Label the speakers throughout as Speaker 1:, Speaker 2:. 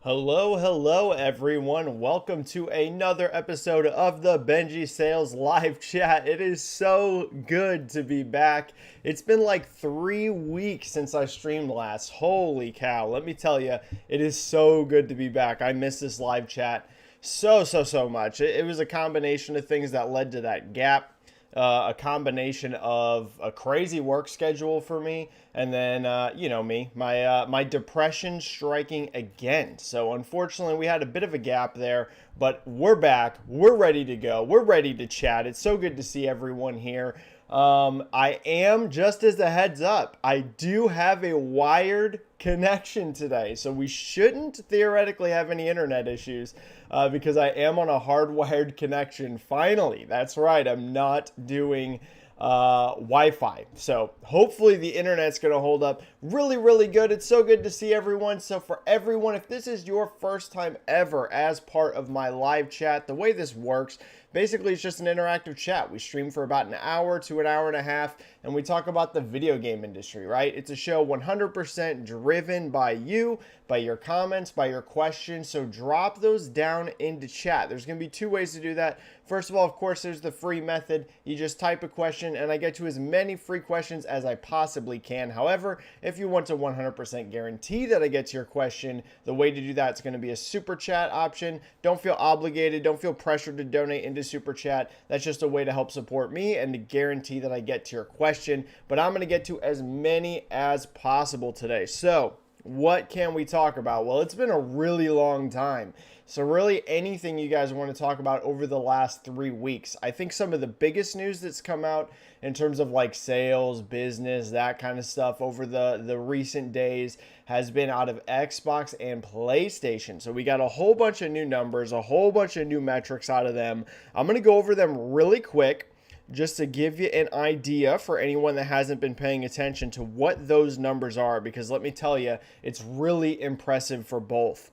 Speaker 1: Hello, everyone. Welcome to another episode of the Benji-Sales live chat. It is so good to be back. It's been like 3 weeks since I streamed last. Holy cow. Let me tell you, it is so good to be back. I miss this live chat so much. It was a combination of things that led to that gap. A combination of a crazy work schedule for me, and then my depression striking again. So unfortunately, we had a bit of a gap there, but we're back. We're ready to go. We're ready to chat. It's so good to see everyone here. I am, just as a heads up, I do have a wired connection today, so we shouldn't theoretically have any internet issues because I am on a hardwired connection. Finally, that's right, I'm not doing Wi-Fi. So hopefully the internet's going to hold up really good. It's so good to see everyone. So for everyone, if this is your first time ever as part of my live chat, the way this works, basically it's just an interactive chat. We stream for about an hour to an hour and a half, and we talk about the video game industry, right? It's a show 100% driven by you, by your comments, by your questions. So drop those down into chat. There's going to be two ways to do that. First of all, of course, there's the free method. You just type a question and I get to as many free questions as I possibly can. However, if you want to 100% guarantee that I get to your question, the way to do that is going to be a super chat option. Don't feel obligated. Don't feel pressured to donate into super chat. That's just a way to help support me and to guarantee that I get to your question. But I'm going to get to as many as possible today. So what can we talk about? Well, it's been a really long time. So really anything you guys want to talk about over the last 3 weeks. I think some of the biggest news that's come out in terms of like sales, business, that kind of stuff over the recent days has been out of Xbox and PlayStation. So we got a whole bunch of new numbers, a whole bunch of new metrics out of them. I'm going to go over them really quick, just to give you an idea for anyone that hasn't been paying attention to what those numbers are, because let me tell you, it's really impressive for both.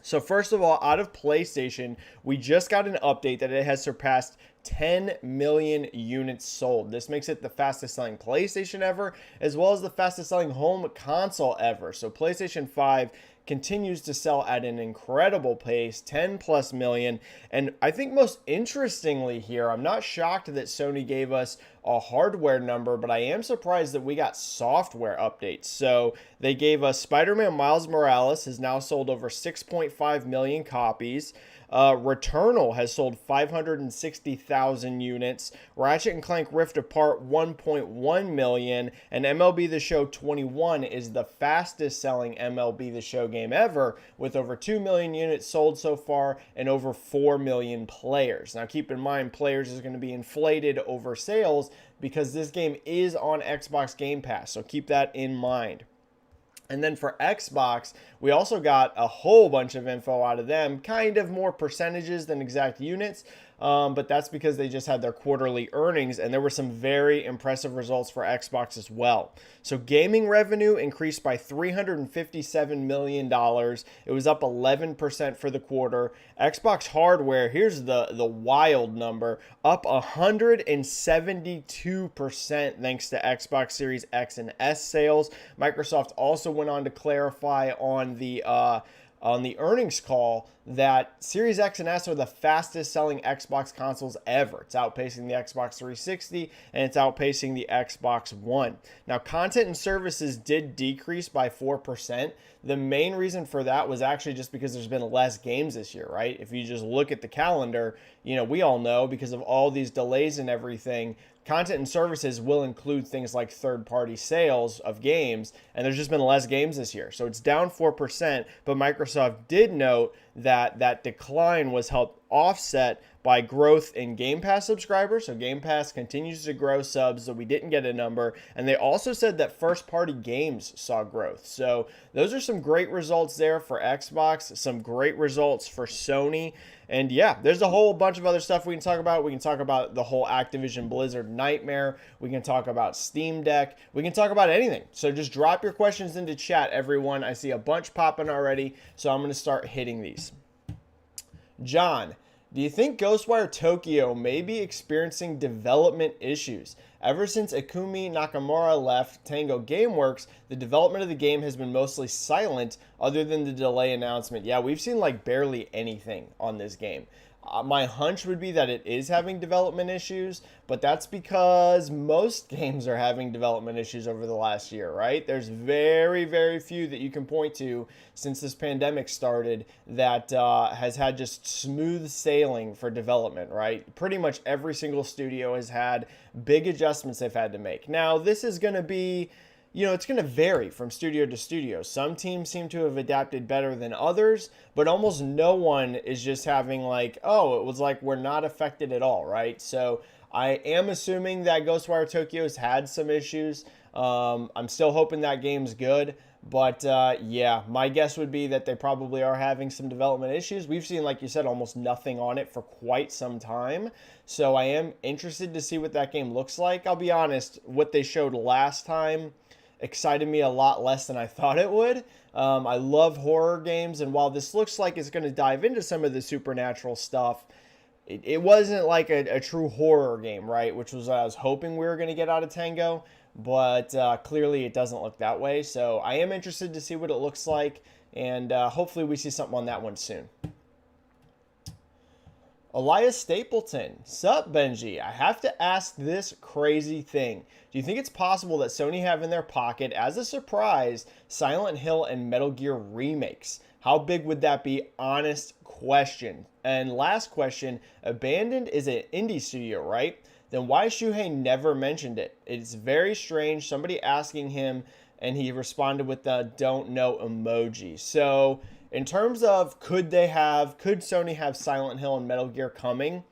Speaker 1: So first of all, out of PlayStation, we just got an update that it has surpassed 10 million units sold. This makes it the fastest selling PlayStation ever, as well as the fastest selling home console ever. So PlayStation 5 continues to sell at an incredible pace, 10 plus million. And I think most interestingly here, I'm not shocked that Sony gave us a hardware number, but I am surprised that we got software updates. So they gave us Spider-Man Miles Morales has now sold over 6.5 million copies. Returnal has sold 560,000 units. Ratchet and Clank Rift Apart 1.1 million. And MLB The Show 21 is the fastest selling MLB The Show game ever, with over 2 million units sold so far and over 4 million players. Now keep in mind, players is going to be inflated over sales because this game is on Xbox Game Pass. So keep that in mind. And then for Xbox, we also got a whole bunch of info out of them, kind of more percentages than exact units, but that's because they just had their quarterly earnings, and there were some very impressive results for Xbox as well. So gaming revenue increased by $357 million. It was up 11% for the quarter. Xbox hardware, here's the wild number, up 172% thanks to Xbox Series X and S sales. Microsoft also went on to clarify on the earnings call that Series X and S are the fastest selling Xbox consoles ever. It's outpacing the Xbox 360 and it's outpacing the Xbox One. Now, content and services did decrease by 4%. The main reason for that was actually just because there's been less games this year, right? If you just look at the calendar, we all know because of all these delays and everything, content and services will include things like third-party sales of games, and there's just been less games this year. So it's down 4%, but Microsoft did note that that decline was helped offset by growth in Game Pass subscribers. So Game Pass continues to grow subs, so we didn't get a number. And they also said that first-party games saw growth. So those are some great results there for Xbox, some great results for Sony. And yeah, there's a whole bunch of other stuff we can talk about. We can talk about the whole Activision Blizzard nightmare. We can talk about Steam Deck. We can talk about anything. So just drop your questions into chat, everyone. I see a bunch popping already, so I'm going to start hitting these. John, Do you think Ghostwire Tokyo may be experiencing development issues? Ever since Ikumi Nakamura left Tango Gameworks, the development of the game has been mostly silent other than the delay announcement. Yeah, we've seen like barely anything on this game. My hunch would be that it is having development issues, but that's because most games are having development issues over the last year, right? There's very, very few that you can point to since this pandemic started that has had just smooth sailing for development, right? Pretty much every single studio has had big adjustments they've had to make. Now, this is going to be, it's going to vary from studio to studio. Some teams seem to have adapted better than others, but almost no one is just having like, oh, it was like we're not affected at all, right? So I am assuming that Ghostwire Tokyo has had some issues. I'm still hoping that game's good, but yeah, my guess would be that they probably are having some development issues. We've seen, like you said, almost nothing on it for quite some time. So I am interested to see what that game looks like. I'll be honest, what they showed last time excited me a lot less than I thought it would. I love horror games, and while this looks like it's going to dive into some of the supernatural stuff, it wasn't like a true horror game, right? Which was what I was hoping we were going to get out of Tango, but clearly it doesn't look that way. So I am interested to see what it looks like, and hopefully we see something on that one soon. Elias Stapleton. Sup, Benji? I have to ask this crazy thing. Do you think it's possible that Sony have in their pocket, as a surprise, Silent Hill and Metal Gear remakes? How big would that be? Honest question. And last question, Abandoned is an indie studio, right? Then why Shuhei never mentioned it? It's very strange. Somebody asking him, and he responded with the don't know emoji. So in terms of could Sony have Silent Hill and Metal Gear coming?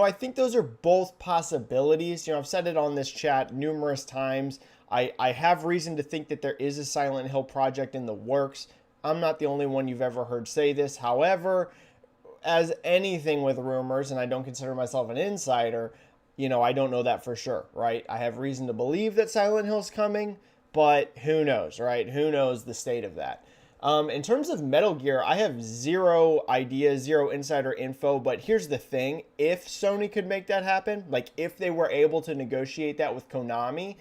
Speaker 1: I think those are both possibilities. I've said it on this chat numerous times. I have reason to think that there is a Silent Hill project in the works. I'm not the only one you've ever heard say this. However, as anything with rumors, and I don't consider myself an insider, I don't know that for sure, right? I have reason to believe that Silent Hill's coming, but who knows, right? Who knows the state of that? In terms of Metal Gear, I have zero ideas, zero insider info, but here's the thing. If Sony could make that happen, like if they were able to negotiate that with Konami,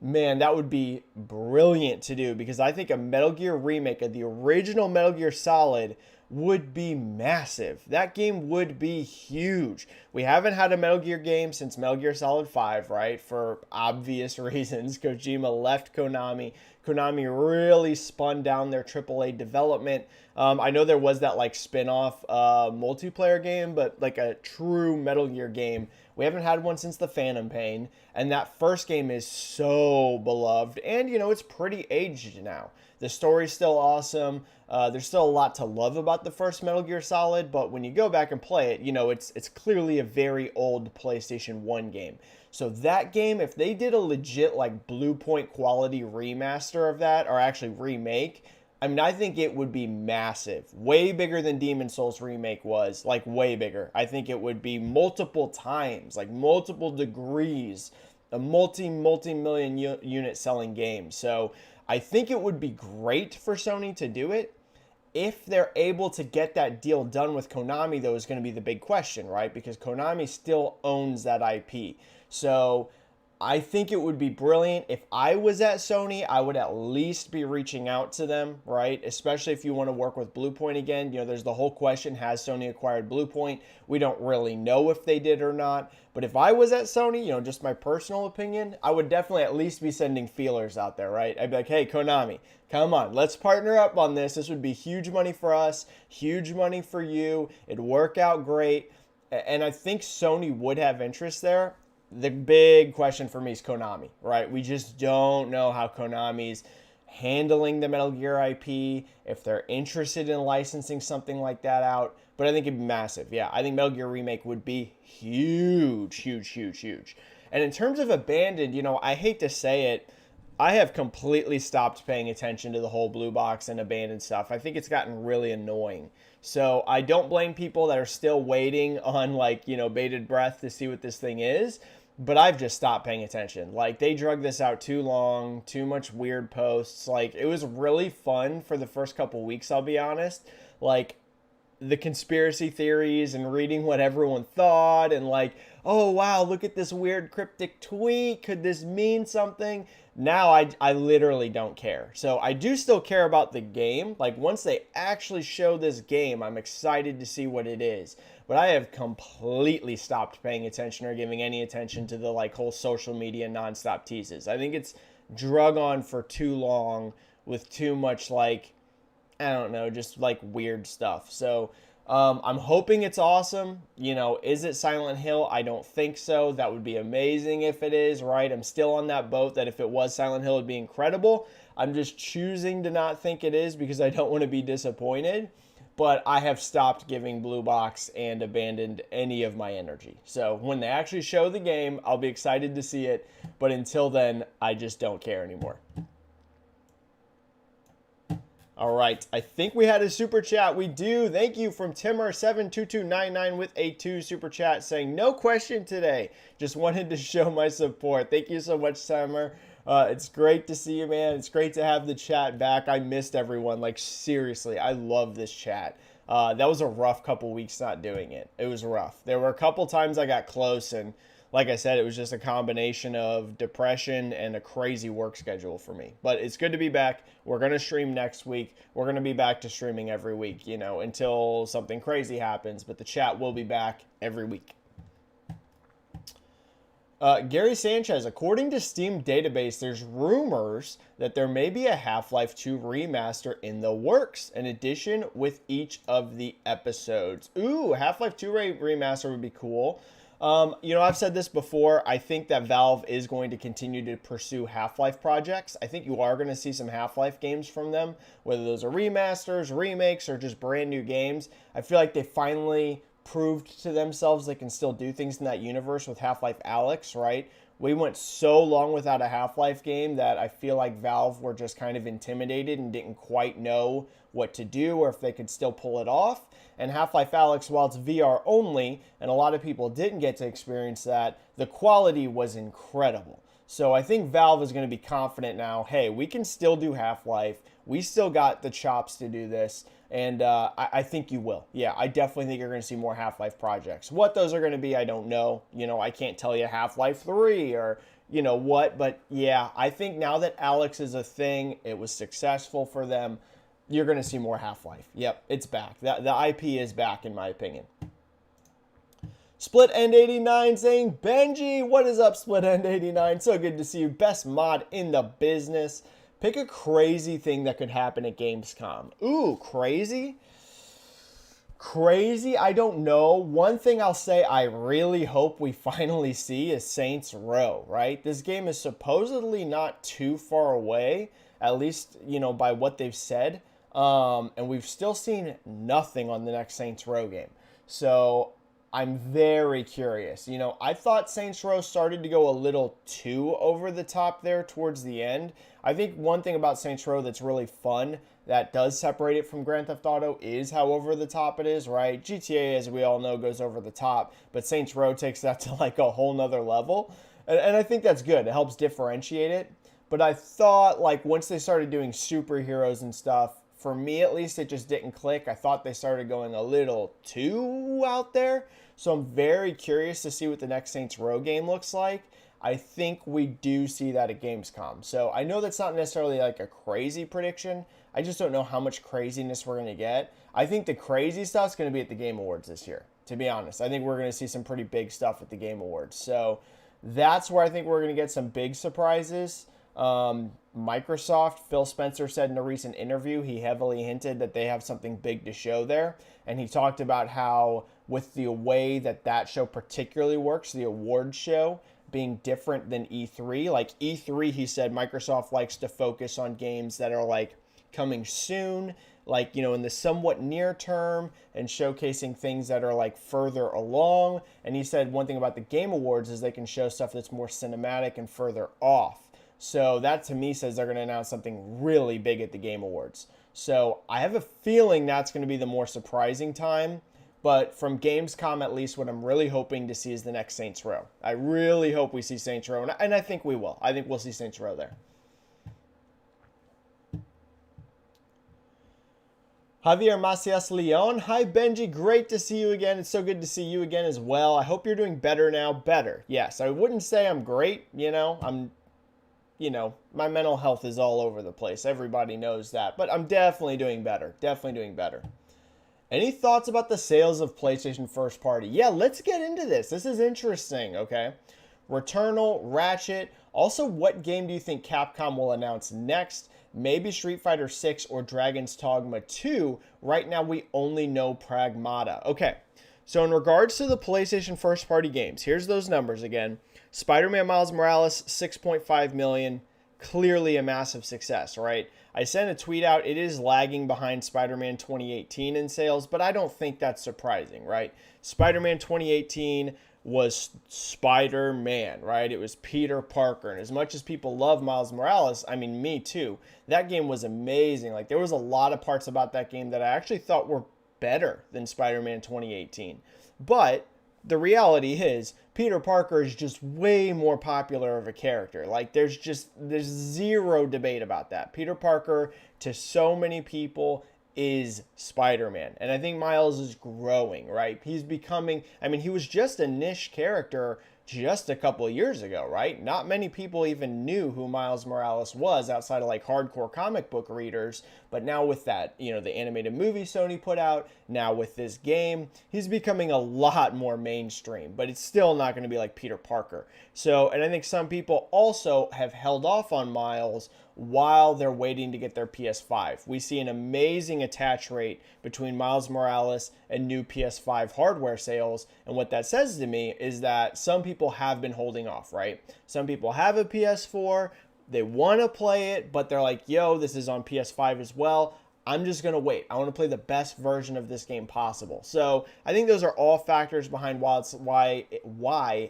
Speaker 1: man, that would be brilliant to do, because I think a Metal Gear remake of the original Metal Gear Solid would be massive. That game would be huge. We haven't had a Metal Gear game since Metal Gear Solid 5, right? For obvious reasons. Kojima left Konami. Konami really spun down their AAA development. I know there was that like spin-off multiplayer game, but like a true Metal Gear game, we haven't had one since the Phantom Pain. And that first game is so beloved. And, it's pretty aged now. The story's still awesome. There's still a lot to love about the first Metal Gear Solid, but when you go back and play it, it's clearly a very old PlayStation 1 game. So that game, if they did a legit like Blue Point quality remaster of that, or actually remake, I think it would be massive. Way bigger than Demon's Souls remake was, like way bigger. I think it would be multiple times, like multiple degrees, a multi-million unit selling game. So I think it would be great for Sony to do it. If they're able to get that deal done with Konami, though, is going to be the big question, right? Because Konami still owns that IP. So I think it would be brilliant. If I was at Sony, I would at least be reaching out to them, right? Especially if you want to work with Bluepoint again. There's the whole question, has Sony acquired Bluepoint? We don't really know if they did or not. But if I was at Sony, just my personal opinion, I would definitely at least be sending feelers out there, right? I'd be like, hey, Konami, come on, let's partner up on this. This would be huge money for us, huge money for you. It'd work out great. And I think Sony would have interest there. The big question for me is Konami, right? We just don't know how Konami's handling the Metal Gear IP, if they're interested in licensing something like that out. But I think it'd be massive. Yeah, I think Metal Gear Remake would be huge, huge, huge, huge. And in terms of Abandoned, I hate to say it, I have completely stopped paying attention to the whole Blue Box and Abandoned stuff. I think it's gotten really annoying. So I don't blame people that are still waiting on bated breath to see what this thing is. But I've just stopped paying attention. Like, they drug this out too long, too much weird posts. Like, it was really fun for the first couple weeks, I'll be honest. Like, the conspiracy theories and reading what everyone thought and like, oh wow, look at this weird cryptic tweet. Could this mean something? Now I literally don't care. So I do still care about the game. Like once they actually show this game, I'm excited to see what it is. But I have completely stopped paying attention or giving any attention to the like whole social media nonstop teases. I think it's drug on for too long with too much like, I don't know, just like weird stuff. So I'm hoping it's awesome. You know, is it Silent Hill? I don't think so. That would be amazing if it is, right? I'm still on that boat that if it was Silent Hill, it'd be incredible. I'm just choosing to not think it is because I don't want to be disappointed. But I have stopped giving Blue Box and abandoned any of my energy. So when they actually show the game, I'll be excited to see it. But until then, I just don't care anymore. All right, I think we had a super chat. We do. Thank you from Timmer72299 with a 2 super chat saying, no question today. Just wanted to show my support. Thank you so much, Timmer. It's great to see you, man. It's great to have the chat back. I missed everyone. Like, seriously, I love this chat. That was a rough couple weeks not doing it. It was rough. There were a couple times I got close, and like I said, it was just a combination of depression and a crazy work schedule for me. But it's good to be back. We're going to stream next week. We're going to be back to streaming every week, you know, until something crazy happens. But the chat will be back every week. Gary Sanchez, according to Steam database, there's rumors that there may be a Half-Life 2 remaster in the works, an edition with each of the episodes. Ooh, Half-Life 2 remaster would be cool. You know, I've said this before. I think that Valve is going to continue to pursue Half-Life projects. I think you are going to see some Half-Life games from them, whether those are remasters, remakes, or just brand new games. I feel like they finally proved to themselves they can still do things in that universe with Half-Life Alyx, right? We went so long without a Half-Life game that I feel like Valve were just kind of intimidated and didn't quite know what to do or if they could still pull it off. And Half-Life Alyx, while it's VR only, and a lot of people didn't get to experience that, the quality was incredible. So I think Valve is going to be confident now, hey, we can still do Half-Life. We still got the chops to do this. And I think you will. Yeah, I definitely think you're going to see more Half-Life projects. What those are going to be, I don't know. You know, I can't tell you Half-Life 3 or, you know, what. But yeah, I think now that Alyx is a thing, it was successful for them, you're going to see more Half-Life. Yep, it's back. The IP is back, in my opinion. Split End 89 saying, Benji, what is up, Split End 89? So good to see you. Best mod in the business. Pick a crazy thing that could happen at Gamescom. Ooh, crazy? Crazy? I don't know. One thing I'll say I really hope we finally see is Saints Row, right? This game is supposedly not too far away, at least, you know, by what they've said. And we've still seen nothing on the next Saints Row game. So I'm very curious. You know, I thought Saints Row started to go a little too over the top there towards the end. I think one thing about Saints Row that's really fun that does separate it from Grand Theft Auto is how over the top it is, right? GTA, as we all know, goes over the top, but Saints Row takes that to like a whole nother level. And I think that's good. It helps differentiate it. But I thought like once they started doing superheroes and stuff, for me at least, it just didn't click. I thought they started going a little too out there. So I'm very curious to see what the next Saints Row game looks like. I think we do see that at Gamescom. So I know that's not necessarily like a crazy prediction. I just don't know how much craziness we're going to get. I think the crazy stuff's going to be at the Game Awards this year, to be honest. I think we're going to see some pretty big stuff at the Game Awards. So that's where I think we're going to get some big surprises. Microsoft, Phil Spencer said in a recent interview, he heavily hinted that they have something big to show there. And he talked about how with the way that that show particularly works, the awards show being different than E3. Like E3, he said Microsoft likes to focus on games that are like coming soon, like, you know, in the somewhat near term, and showcasing things that are like further along. And he said one thing about the Game Awards is they can show stuff that's more cinematic and further off. So that to me says they're going to announce something really big at the Game Awards. So I have a feeling that's going to be the more surprising time. But from Gamescom, at least, what I'm really hoping to see is the next Saints Row. I really hope we see Saints Row, and I think we will. I think we'll see Saints Row there. Javier Macias Leon. Hi, Benji. Great to see you again. It's so good to see you again as well. I hope you're doing better now. Better. Yes, I wouldn't say I'm great. My mental health is all over the place. Everybody knows that. But I'm definitely doing better. Definitely doing better. Any thoughts about the sales of PlayStation first party? Yeah, let's get into this. This is interesting, okay? Returnal, Ratchet. Also, what game do you think Capcom will announce next? Maybe Street Fighter 6 or Dragon's Dogma 2. Right now, we only know Pragmata. Okay, so in regards to the PlayStation first party games, here's those numbers again. Spider-Man Miles Morales, 6.5 million. Clearly a massive success, right? I sent a tweet out. It is lagging behind Spider-Man 2018 in sales, but I don't think that's surprising, right? Spider-Man 2018 was Spider-Man, right? It was Peter Parker. And as much as people love Miles Morales, I mean, me too, that game was amazing. Like, there was a lot of parts about that game that I actually thought were better than Spider-Man 2018. But the reality is Peter Parker is just way more popular of a character. Like, there's zero debate about that. Peter Parker, to so many people, is Spider-Man. And I think Miles is growing, right? He's becoming, he was just a niche character just a couple of years ago, right? Not many people even knew who Miles Morales was outside of like hardcore comic book readers. But now with that, the animated movie Sony put out, now with this game, he's becoming a lot more mainstream, but it's still not going to be like Peter Parker. So, and I think some people also have held off on Miles while they're waiting to get their PS5. We see an amazing attach rate between Miles Morales and new PS5 hardware sales. And what that says to me is that some people have been holding off, right? Some people have a PS4, they want to play it, but they're like, yo, this is on PS5 as well. I'm just going to wait. I want to play the best version of this game possible. So I think those are all factors behind why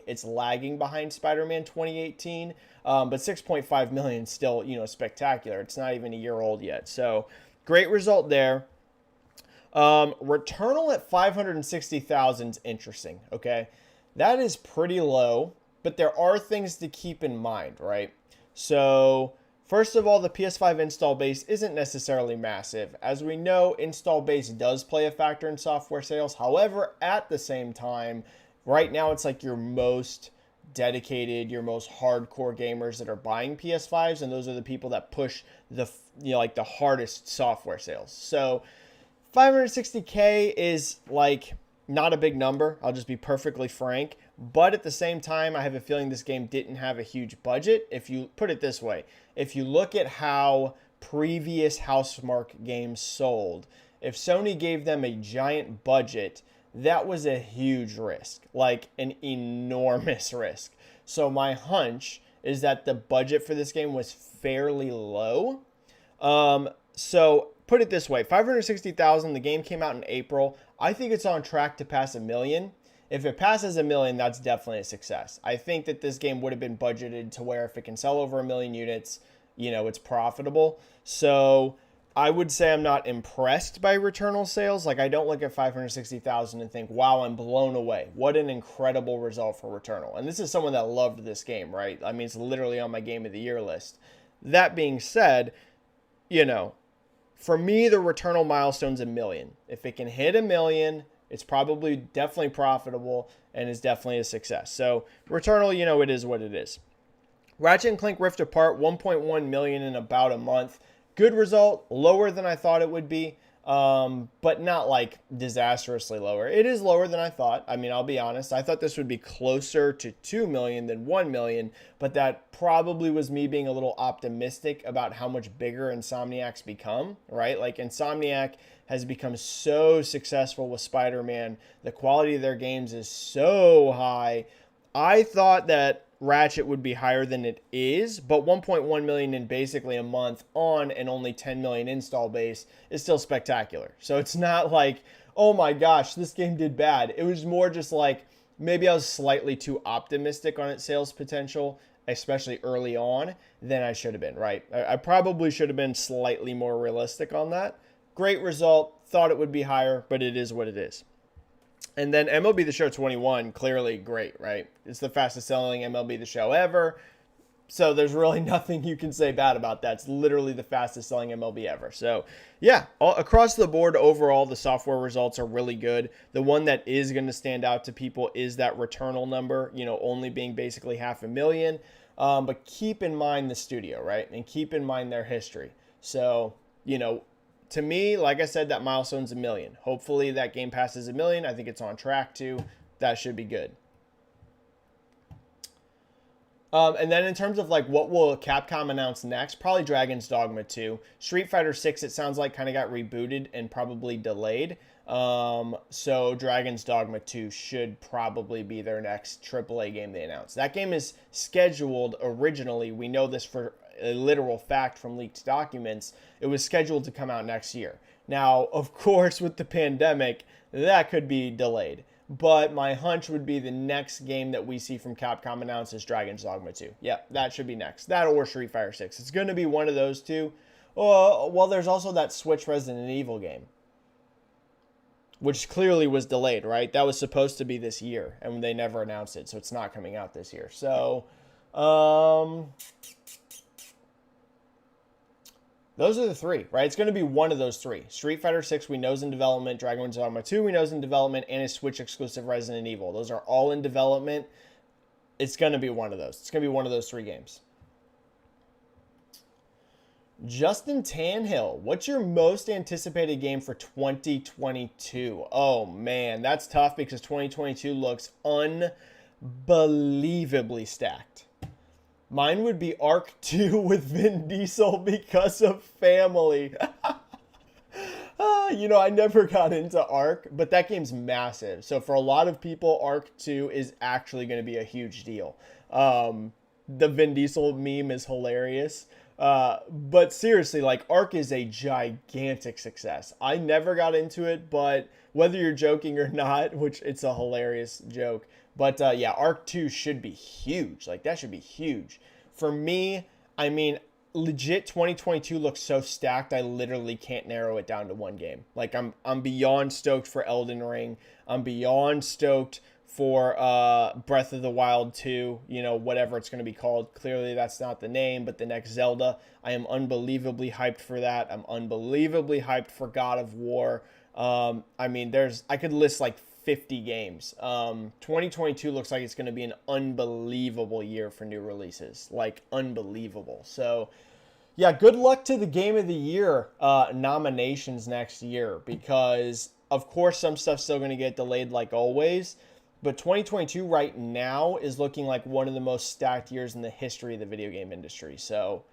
Speaker 1: it's lagging behind Spider-Man 2018. But 6.5 million still, spectacular. It's not even a year old yet. So great result there. Returnal at 560,000 is interesting, okay? That is pretty low, but there are things to keep in mind, right? So first of all, the PS5 install base isn't necessarily massive. As we know, install base does play a factor in software sales. However, at the same time, right now it's like your most dedicated, your most hardcore gamers that are buying PS5s, and those are the people that push the the hardest software sales. So 560K is like not a big number. I'll just be perfectly frank. But at the same time, I have a feeling this game didn't have a huge budget. If you put it this way, if you look at how previous Housemarque games sold, if Sony gave them a giant budget, that was a huge risk, like an enormous risk. So my hunch is that the budget for this game was fairly low. So put it this way, 560,000, the game came out in April. I think it's on track to pass 1 million. If it passes 1 million, that's definitely a success. I think that this game would have been budgeted to where if it can sell over 1 million units, it's profitable. So I would say I'm not impressed by Returnal sales. Like, I don't look at 560,000 and think, wow, I'm blown away. What an incredible result for Returnal. And this is someone that loved this game, right? I mean, it's literally on my Game of the Year list. That being said, for me, the Returnal milestone's 1 million. If it can hit 1 million, it's probably definitely profitable and is definitely a success. So Returnal, it is what it is. Ratchet & Clank Rift Apart, 1.1 million in about a month. Good result, lower than I thought it would be, but not like disastrously lower. It is lower than I thought. I'll be honest. I thought this would be closer to 2 million than 1 million, but that probably was me being a little optimistic about how much bigger Insomniac's become, right? Like, Insomniac has become so successful with Spider-Man. The quality of their games is so high. I thought that Ratchet would be higher than it is, but 1.1 million in basically a month on an only 10 million install base is still spectacular. So it's not like, oh my gosh, this game did bad. It was more just like, maybe I was slightly too optimistic on its sales potential, especially early on, than I should have been, right? I probably should have been slightly more realistic on that. Great result. Thought it would be higher, but it is what it is. And then MLB The Show 21, clearly great, right? It's the fastest selling MLB The Show ever. So there's really nothing you can say bad about that. It's literally the fastest selling MLB ever. So yeah, across the board, overall, the software results are really good. The one that is going to stand out to people is that Returnal number, only being basically 500,000. But keep in mind the studio, right? And keep in mind their history. So, to me, like I said, that milestone's 1 million. Hopefully that game passes 1 million. I think it's on track to. That should be good. And then in terms of what will Capcom announce next, probably Dragon's Dogma 2. Street Fighter 6, it sounds like kind of got rebooted and probably delayed. So Dragon's Dogma 2 should probably be their next AAA game they announce. That game is scheduled originally. We know this for a literal fact from leaked documents. It was scheduled to come out next year. Now, of course, with the pandemic, that could be delayed. But my hunch would be the next game that we see from Capcom announced is Dragon's Dogma 2. Yeah, that should be next. That or Street Fighter 6. It's going to be one of those two. Well, there's also that Switch Resident Evil game, which clearly was delayed, right? That was supposed to be this year, and they never announced it, so it's not coming out this year. So, those are the three, right? It's going to be one of those three. Street Fighter 6 we know is in development. Dragon's Dogma 2 we know is in development. And a Switch exclusive Resident Evil. Those are all in development. It's going to be one of those. It's going to be one of those three games. Justin Tanhill, what's your most anticipated game for 2022? Oh, man, that's tough because 2022 looks unbelievably stacked. Mine would be Arc 2 with Vin Diesel because of family. I never got into Arc, but that game's massive. So for a lot of people, Arc 2 is actually going to be a huge deal. The Vin Diesel meme is hilarious. But seriously, Arc is a gigantic success. I never got into it, but whether you're joking or not, which it's a hilarious joke, but yeah, Arc 2 should be huge. That should be huge. For me, legit 2022 looks so stacked, I literally can't narrow it down to one game. I'm beyond stoked for Elden Ring. I'm beyond stoked for Breath of the Wild 2, whatever it's going to be called. Clearly that's not the name, but the next Zelda. I am unbelievably hyped for that. I'm unbelievably hyped for God of War. I could list 50 games. 2022 looks like it's going to be an unbelievable year for new releases. Unbelievable. So yeah, good luck to the Game of the Year nominations next year, because of course some stuff's still going to get delayed like always. But 2022 right now is looking like one of the most stacked years in the history of the video game industry. So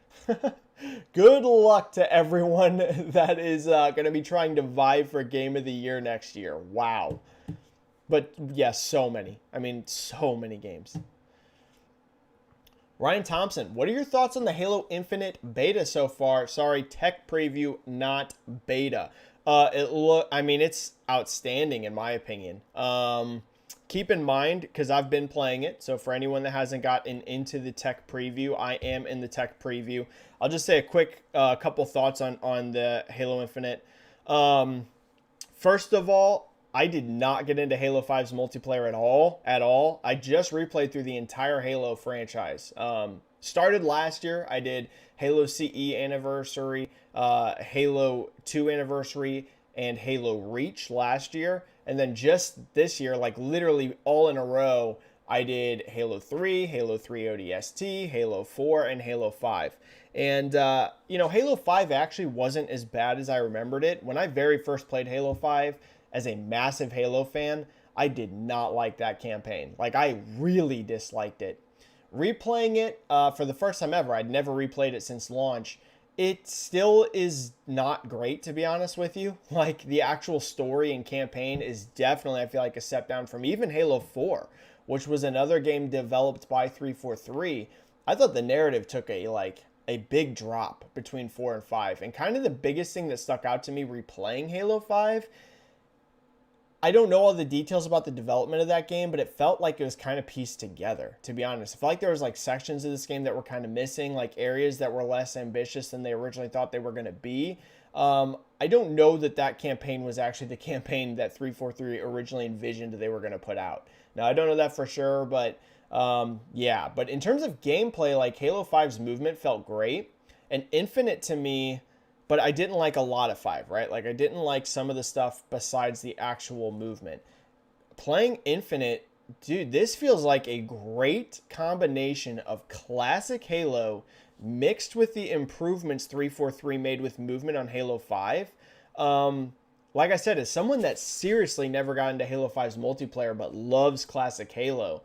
Speaker 1: good luck to everyone that is going to be trying to vie for Game of the Year next year. Wow. But yeah, so many. So many games. Ryan Thompson, what are your thoughts on the Halo Infinite beta so far? Sorry, tech preview, not beta. It's outstanding in my opinion. Keep in mind, because I've been playing it, so for anyone that hasn't gotten into the tech preview, I am in the tech preview. I'll just say a quick couple thoughts on the Halo Infinite. First of all, I did not get into Halo 5's multiplayer at all. I just replayed through the entire Halo franchise. Started last year. I did Halo CE Anniversary, Halo 2 Anniversary, and Halo Reach last year. And then just this year, literally all in a row, I did Halo 3, Halo 3 ODST, Halo 4, and Halo 5. And, Halo 5 actually wasn't as bad as I remembered it. When I very first played Halo 5, as a massive Halo fan, I did not like that campaign. I really disliked it. Replaying it for the first time ever, I'd never replayed it since launch, it still is not great, to be honest with you. The actual story and campaign is definitely, I feel like, a step down from even Halo 4, which was another game developed by 343. I thought the narrative took a big drop between 4 and 5. And kind of the biggest thing that stuck out to me replaying Halo 5, I don't know all the details about the development of that game, but it felt like it was kind of pieced together, to be honest. It felt like there was sections of this game that were kind of missing, areas that were less ambitious than they originally thought they were going to be. I don't know that campaign was actually the campaign that 343 originally envisioned they were going to put out. Now, I don't know that for sure, but Yeah, but in terms of gameplay, like Halo 5's movement felt great, and Infinite to me, but I didn't like a lot of 5, right? Like I didn't like some of the stuff besides the actual movement. Playing Infinite, dude, this feels like a great combination of classic Halo mixed with the improvements 343 made with movement on Halo 5. Um, like I said, as someone that seriously never got into Halo 5's multiplayer but loves classic Halo,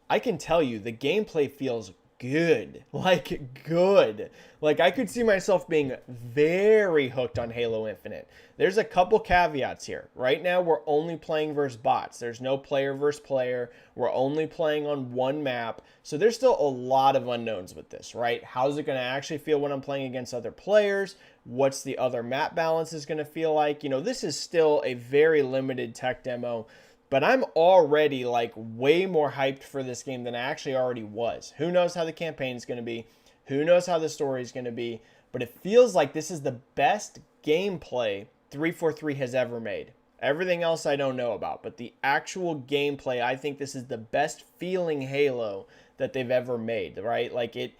Speaker 1: I can tell you the gameplay feels good. Like, good. Like, I could see myself being very hooked on Halo Infinite. There's a couple caveats here. Right now, we're only playing versus bots. There's no player versus player. We're only playing on one map. So there's still a lot of unknowns with this, right? How's it going to actually feel when I'm playing against other players? What's the other map balance is going to feel like? You know, this is still a very limited tech demo. But I'm already like way more hyped for this game than I actually already was. Who knows how the campaign is going to be? Who knows how the story is going to be? But it feels like this is the best gameplay 343 has ever made. Everything else I don't know about, but the actual gameplay, I think this is the best feeling Halo that they've ever made, right? Like it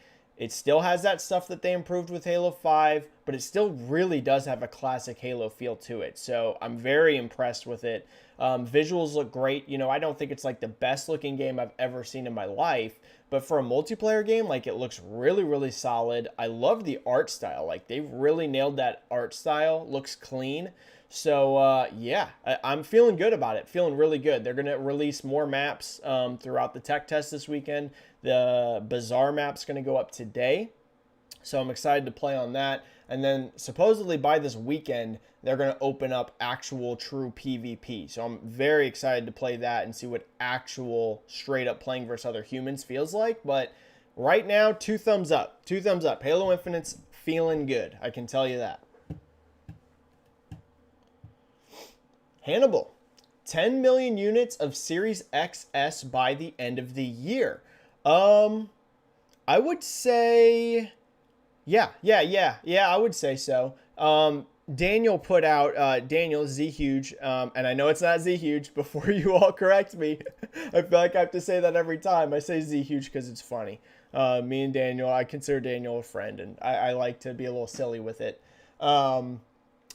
Speaker 1: still has that stuff that they improved with Halo 5, but it still really does have a classic Halo feel to it. So I'm very impressed with it. Visuals look great. You know, I don't think it's like the best looking game I've ever seen in my life, but for a multiplayer game, like it looks really, really solid. I love the art style. Like they've really nailed that art style. Looks clean. So yeah, I'm feeling good about it. Feeling really good. They're going to release more maps throughout the tech test this weekend. The Bazaar map's going to go up today. So I'm excited to play on that. And then supposedly by this weekend, they're going to open up actual true PvP. So I'm very excited to play that and see what actual straight up playing versus other humans feels like. But right now, 2 thumbs up. 2 thumbs up. Halo Infinite's feeling good. I can tell you that. Hannibal. 10 million units of Series XS by the end of the year. I would say... Yeah, I would say so. Daniel put out, Daniel, Z Huge, and I know it's not Z Huge, before you all correct me. I feel like I have to say that every time. I say Z Huge because it's funny. Me and Daniel, I consider Daniel a friend, and I like to be a little silly with it.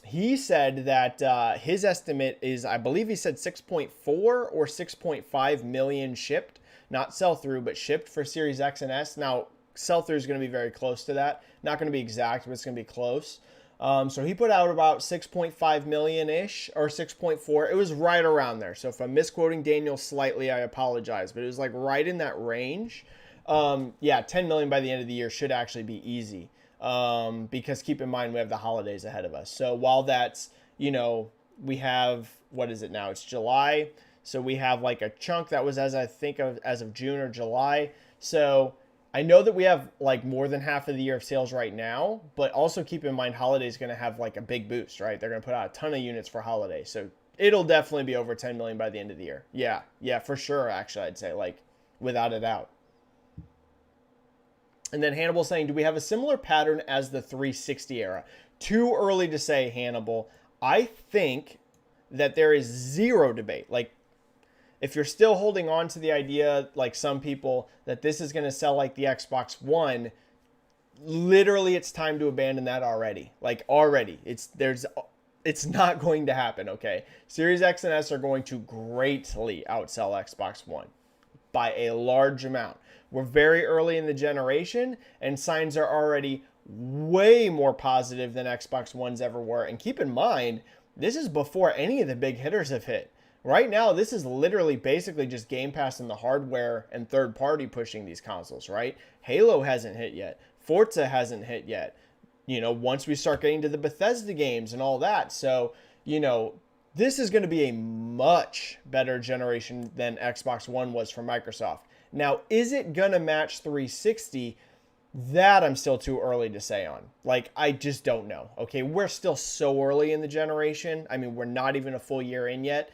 Speaker 1: He said that his estimate is, I believe he said 6.4 or 6.5 million shipped. Not sell-through, but shipped for Series X and S. Now, sell-through is going to be very close to that. Not going to be exact, but it's going to be close. So he put out about 6.5 million-ish, or 6.4. It was right around there. So if I'm misquoting Daniel slightly, I apologize. But it was like right in that range. Yeah, 10 million by the end of the year should actually be easy. Because keep in mind, we have the holidays ahead of us. So while that's, you know, we have, what is it now? It's July. So we have like a chunk that was as of June or July. So I know that we have like more than half of the year of sales right now, but also keep in mind holiday is going to have like a big boost, right? They're going to put out a ton of units for holiday. So it'll definitely be over 10 million by the end of the year. Yeah, for sure. Actually, I'd say like without a doubt. And then Hannibal saying, do we have a similar pattern as the 360 era? Too early to say, Hannibal. I think that there is zero debate. Like, if you're still holding on to the idea, like some people, that this is going to sell like the Xbox One, literally it's time to abandon that already. Like already. It's not going to happen, okay? Series X and S are going to greatly outsell Xbox One by a large amount. We're very early in the generation, and signs are already way more positive than Xbox Ones ever were. And keep in mind, this is before any of the big hitters have hit. Right now, this is literally basically just Game Pass and the hardware and third party pushing these consoles, right? Halo hasn't hit yet. Forza hasn't hit yet. You know, once we start getting to the Bethesda games and all that. So, you know, this is going to be a much better generation than Xbox One was for Microsoft. Now, is it going to match 360? That I'm still too early to say on. Like, I just don't know. Okay, we're still so early in the generation. I mean, we're not even a full year in yet.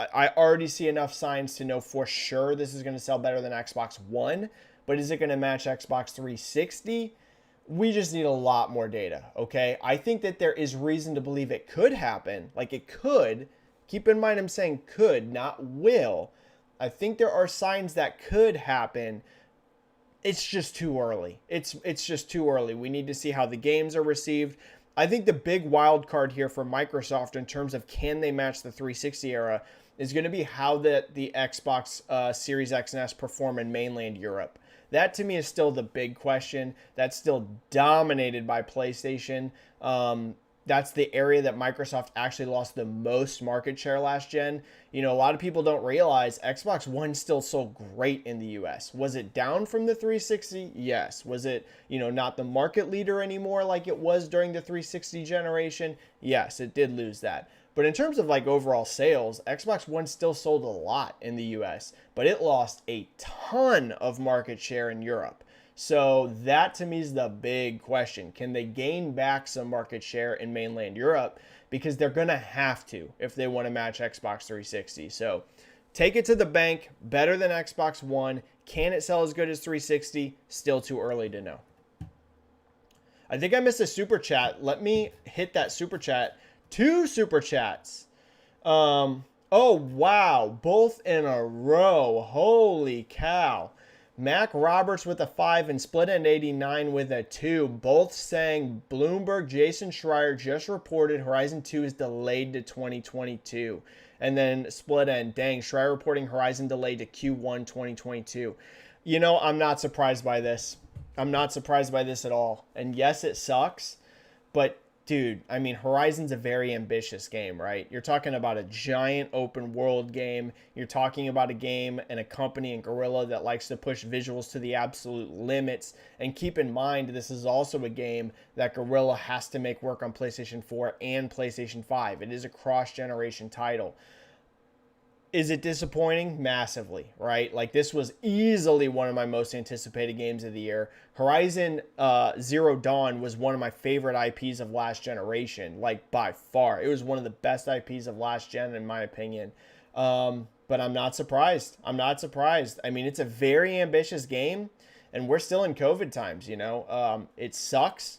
Speaker 1: I already see enough signs to know for sure this is going to sell better than Xbox One. But is it going to match Xbox 360? We just need a lot more data, okay? I think that there is reason to believe it could happen. Like, it could. Keep in mind I'm saying could, not will. I think there are signs that could happen. It's just too early. It's just too early. We need to see how the games are received. I think the big wild card here for Microsoft in terms of can they match the 360 era is going to be how the Xbox Series X and S perform in mainland Europe. That to me is still the big question. That's still dominated by PlayStation. That's the area that Microsoft actually lost the most market share last gen. A lot of people don't realize Xbox One still sold great in the US. Was it down from the 360? Yes. Was it, not the market leader anymore like it was during the 360 generation? Yes, it did lose that. But in terms of overall sales, Xbox One still sold a lot in the US, but it lost a ton of market share in Europe. So that to me is the big question. Can they gain back some market share in mainland Europe? Because they're going to have to if they want to match Xbox 360. So take it to the bank. Better than Xbox One. Can it sell as good as 360? Still too early to know. I think I missed a super chat. Let me hit that super chat. 2 super chats. Oh, wow. Both in a row. Holy cow. Mac Roberts with a 5 and Split End 89 with a 2. Both saying Bloomberg Jason Schreier just reported Horizon 2 is delayed to 2022. And then Split End, dang, Schreier reporting Horizon delayed to Q1 2022. I'm not surprised by this. I'm not surprised by this at all. And yes, it sucks. But dude, Horizon's a very ambitious game, right? You're talking about a giant open world game. You're talking about a game and a company in Guerrilla that likes to push visuals to the absolute limits. And keep in mind, this is also a game that Guerrilla has to make work on PlayStation 4 and PlayStation 5. It is a cross-generation title. Is it disappointing? Massively, right? This was easily one of my most anticipated games of the year. Horizon Zero Dawn was one of my favorite IPs of last generation, by far. It was one of the best IPs of last gen, in my opinion. But I'm not surprised. I'm not surprised. It's a very ambitious game, and we're still in COVID times, It sucks.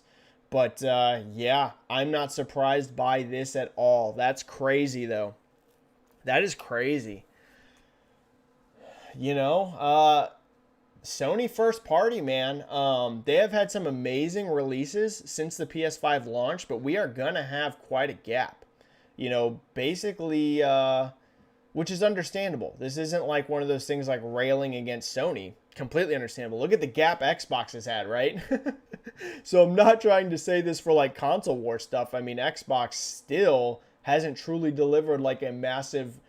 Speaker 1: But, yeah, I'm not surprised by this at all. That's crazy, though. That is crazy. Sony first party, man. They have had some amazing releases since the PS5 launch, but we are going to have quite a gap. Basically, which is understandable. This isn't like one of those things like railing against Sony. Completely understandable. Look at the gap Xbox has had, right? So I'm not trying to say this for console war stuff. Xbox still hasn't truly delivered a massive,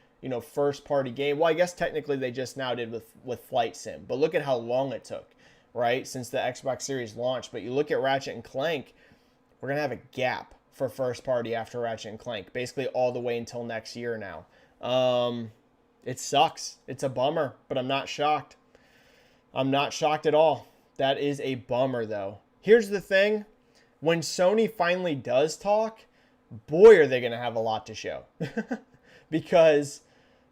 Speaker 1: first party game. Well, I guess technically they just now did with Flight Sim, but look at how long it took, right? Since the Xbox Series launched. But you look at Ratchet and Clank, we're going to have a gap for first party after Ratchet and Clank, basically all the way until next year now. It sucks. It's a bummer, but I'm not shocked. I'm not shocked at all. That is a bummer though. Here's the thing. When Sony finally does talk, boy, are they going to have a lot to show. Because,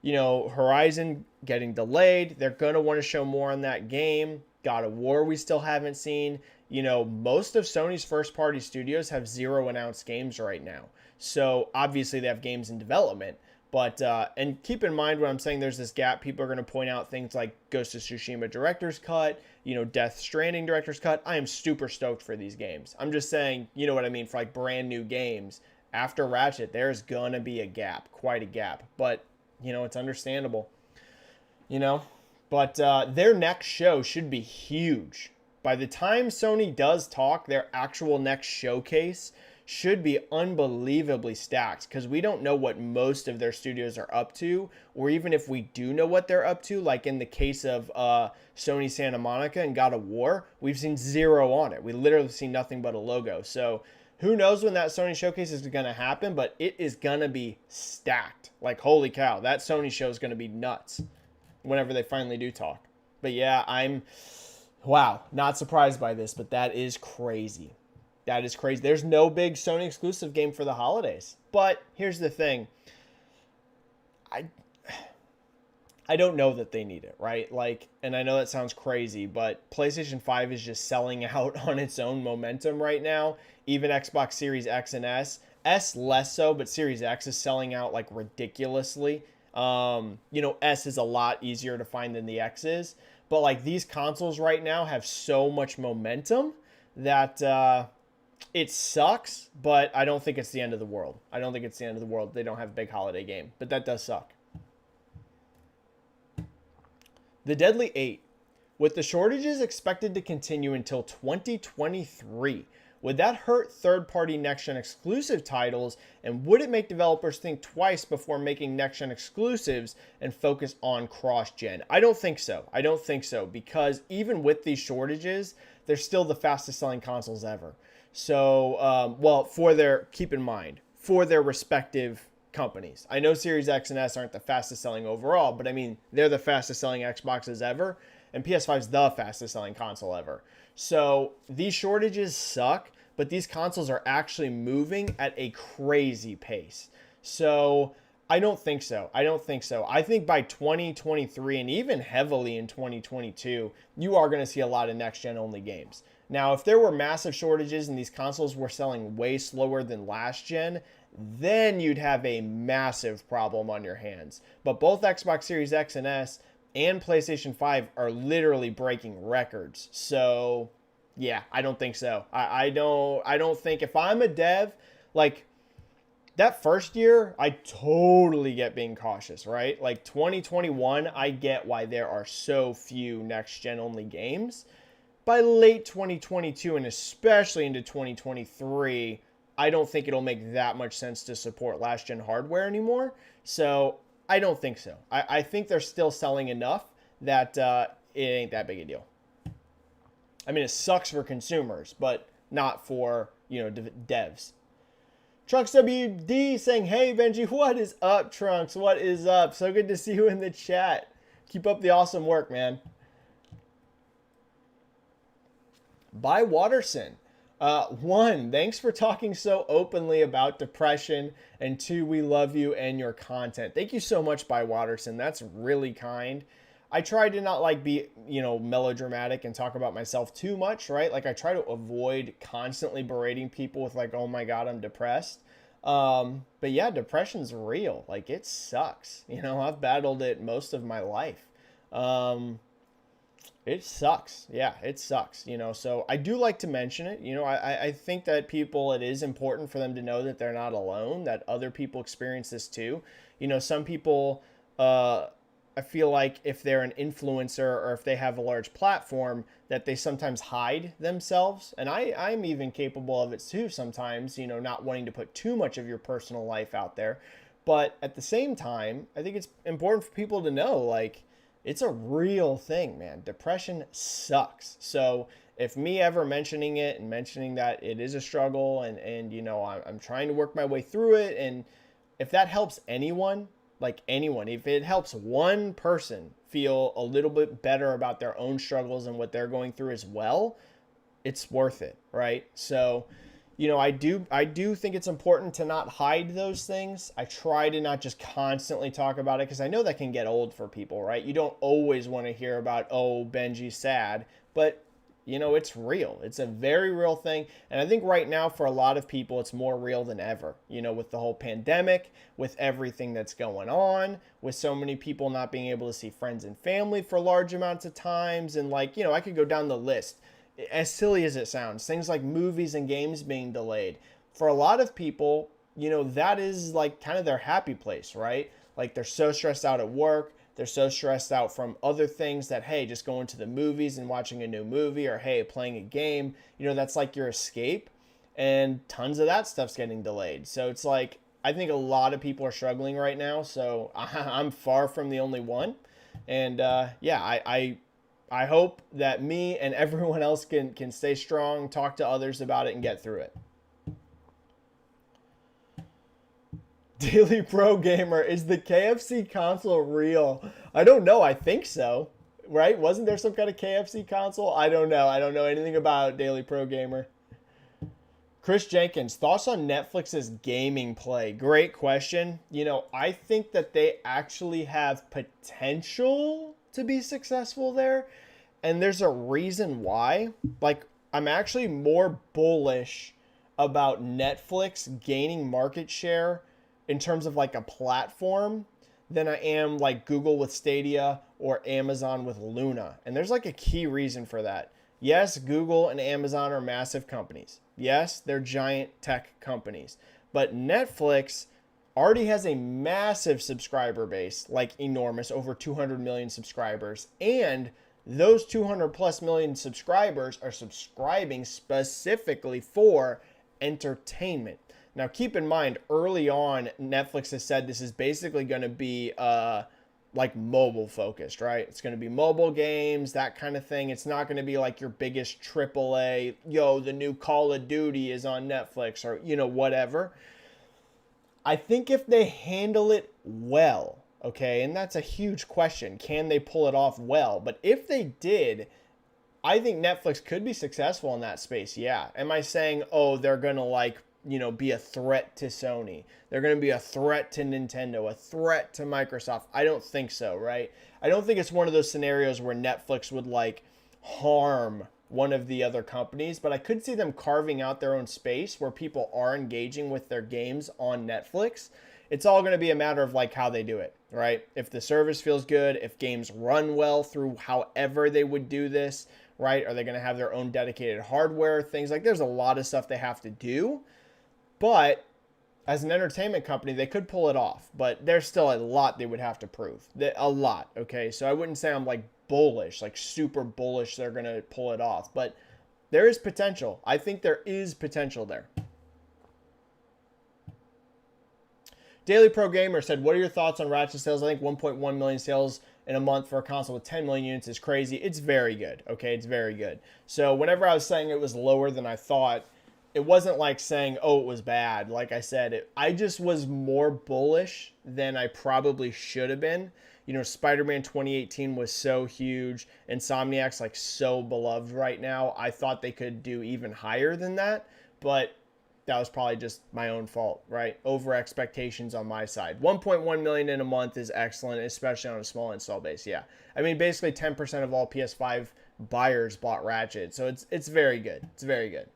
Speaker 1: Horizon getting delayed. They're going to want to show more on that game. God of War we still haven't seen. Most of Sony's first-party studios have 0 announced games right now. So, obviously, they have games in development. But, and keep in mind when I'm saying there's this gap, people are going to point out things like Ghost of Tsushima Director's Cut, Death Stranding Director's Cut. I am super stoked for these games. I'm just saying, you know what I mean, for brand new games. After Ratchet, there's going to be a gap, quite a gap. But, it's understandable, But their next show should be huge. By the time Sony does talk, their actual next showcase should be unbelievably stacked because we don't know what most of their studios are up to, or even if we do know what they're up to, like in the case of Sony Santa Monica and God of War, we've seen 0 on it. We literally see nothing but a logo. So who knows when that Sony showcase is going to happen, but it is going to be stacked. Holy cow, that Sony show is going to be nuts whenever they finally do talk. But yeah, wow, not surprised by this, but that is crazy. That is crazy. There's no big Sony exclusive game for the holidays. But here's the thing. I don't know that they need it, right? And I know that sounds crazy, but PlayStation 5 is just selling out on its own momentum right now. Even Xbox Series X and S. S less so, but Series X is selling out ridiculously. S is a lot easier to find than the X is. But like these consoles right now have so much momentum that it sucks, but I don't think it's the end of the world. I don't think it's the end of the world. They don't have a big holiday game, but that does suck. The Deadly 8. With the shortages expected to continue until 2023, would that hurt third-party next-gen exclusive titles, and would it make developers think twice before making next-gen exclusives and focus on cross-gen? I don't think so. I don't think so, because even with these shortages, they're still the fastest-selling consoles ever. So, keep in mind, for their respective companies. I know Series X and S aren't the fastest-selling overall, but I mean, they're the fastest-selling Xboxes ever, and PS5 is the fastest-selling console ever. So these shortages suck, but these consoles are actually moving at a crazy pace. So I don't think so. I think by 2023 and even heavily in 2022, you are going to see a lot of next-gen only games. Now, if there were massive shortages and these consoles were selling way slower than last gen, then you'd have a massive problem on your hands. But both Xbox Series X and S and PlayStation 5 are literally breaking records. So, yeah, I don't think so. I don't think if I'm a dev, like that first year, I totally get being cautious, right? Like 2021, I get why there are so few next-gen only games. By late 2022 and especially into 2023, I don't think it'll make that much sense to support last-gen hardware anymore. So I don't think so. I think they're still selling enough that it ain't that big a deal. I mean, it sucks for consumers, but not for, devs. Trunks WD saying, hey, Benji, what is up, Trunks? What is up? So good to see you in the chat. Keep up the awesome work, man. By Watterson. One, thanks for talking so openly about depression. And two, we love you and your content. Thank you so much, By Watterson. That's really kind. I try to not be, melodramatic and talk about myself too much, right? Like I try to avoid constantly berating people with like, oh my God, I'm depressed. But yeah, depression's real. Like it sucks. I've battled it most of my life. It sucks. Yeah, it sucks. So I do like to mention it. I think that it is important for them to know that they're not alone, that other people experience this too. Some people, I feel like if they're an influencer or if they have a large platform, that they sometimes hide themselves. And I'm even capable of it too sometimes, not wanting to put too much of your personal life out there. But at the same time, I think it's important for people to know, like, it's a real thing, man. Depression sucks. So if me ever mentioning it and mentioning that it is a struggle and I'm trying to work my way through it, and if that helps anyone, if it helps one person feel a little bit better about their own struggles and what they're going through as well, it's worth it, right? So, I do think it's important to not hide those things. I try to not just constantly talk about it because I know that can get old for people, right? You don't always want to hear about, oh, Benji's sad, but it's real. It's a very real thing. And I think right now for a lot of people, it's more real than ever, with the whole pandemic, with everything that's going on, with so many people not being able to see friends and family for large amounts of times. And I could go down the list. As silly as it sounds, things like movies and games being delayed. For a lot of people, that is kind of their happy place, right? Like they're so stressed out at work. They're so stressed out from other things that, hey, just going to the movies and watching a new movie or, hey, playing a game, that's like your escape. And tons of that stuff's getting delayed. So it's I think a lot of people are struggling right now. So I'm far from the only one. And I hope that me and everyone else can stay strong, talk to others about it, and get through it. Daily Pro Gamer, is the KFC console real? I don't know. I think so. Right? Wasn't there some kind of KFC console? I don't know. I don't know anything about Daily Pro Gamer. Chris Jenkins, thoughts on Netflix's gaming play? Great question. I think that they actually have potential to be successful there. And there's a reason why. I'm actually more bullish about Netflix gaining market share in terms of a platform than I am like Google with Stadia or Amazon with Luna. And there's like a key reason for that. Yes, Google and Amazon are massive companies. Yes, they're giant tech companies. But Netflix already has a massive subscriber base, like enormous, over 200 million subscribers. And those 200 plus million subscribers are subscribing specifically for entertainment. Now, keep in mind, early on, Netflix has said this is basically going to be like mobile focused, right? It's going to be mobile games, that kind of thing. It's not going to be like your biggest AAA, yo, the new Call of Duty is on Netflix or, whatever. I think if they handle it well, okay, and that's a huge question. Can they pull it off well? But if they did, I think Netflix could be successful in that space. Yeah. Am I saying, oh, they're going to be a threat to Sony? They're going to be a threat to Nintendo, a threat to Microsoft? I don't think so, right? I don't think it's one of those scenarios where Netflix would harm one of the other companies, but I could see them carving out their own space where people are engaging with their games on Netflix. It's all going to be a matter of how they do it, right? If the service feels good, if games run well through however they would do this, right? Are they going to have their own dedicated hardware? Things there's a lot of stuff they have to do, but as an entertainment company, they could pull it off, but there's still a lot they would have to prove. A lot, okay? So I wouldn't say I'm bullish, super bullish they're going to pull it off, but there is potential. I think there is potential there. Daily Pro Gamer said, what are your thoughts on Ratchet-Sales? I think 1.1 million sales in a month for a console with 10 million units is crazy. It's very good, okay? It's very good. So whenever I was saying it was lower than I thought, it wasn't like saying, oh, it was bad. Like I said, I just was more bullish than I probably should have been. Spider-Man 2018 was so huge. Insomniac's so beloved right now. I thought they could do even higher than that, but that was probably just my own fault, right? Over expectations on my side. 1.1 million in a month is excellent, especially on a small install base. Yeah. I mean, basically 10% of all PS5 buyers bought Ratchet. So it's very good. It's very good.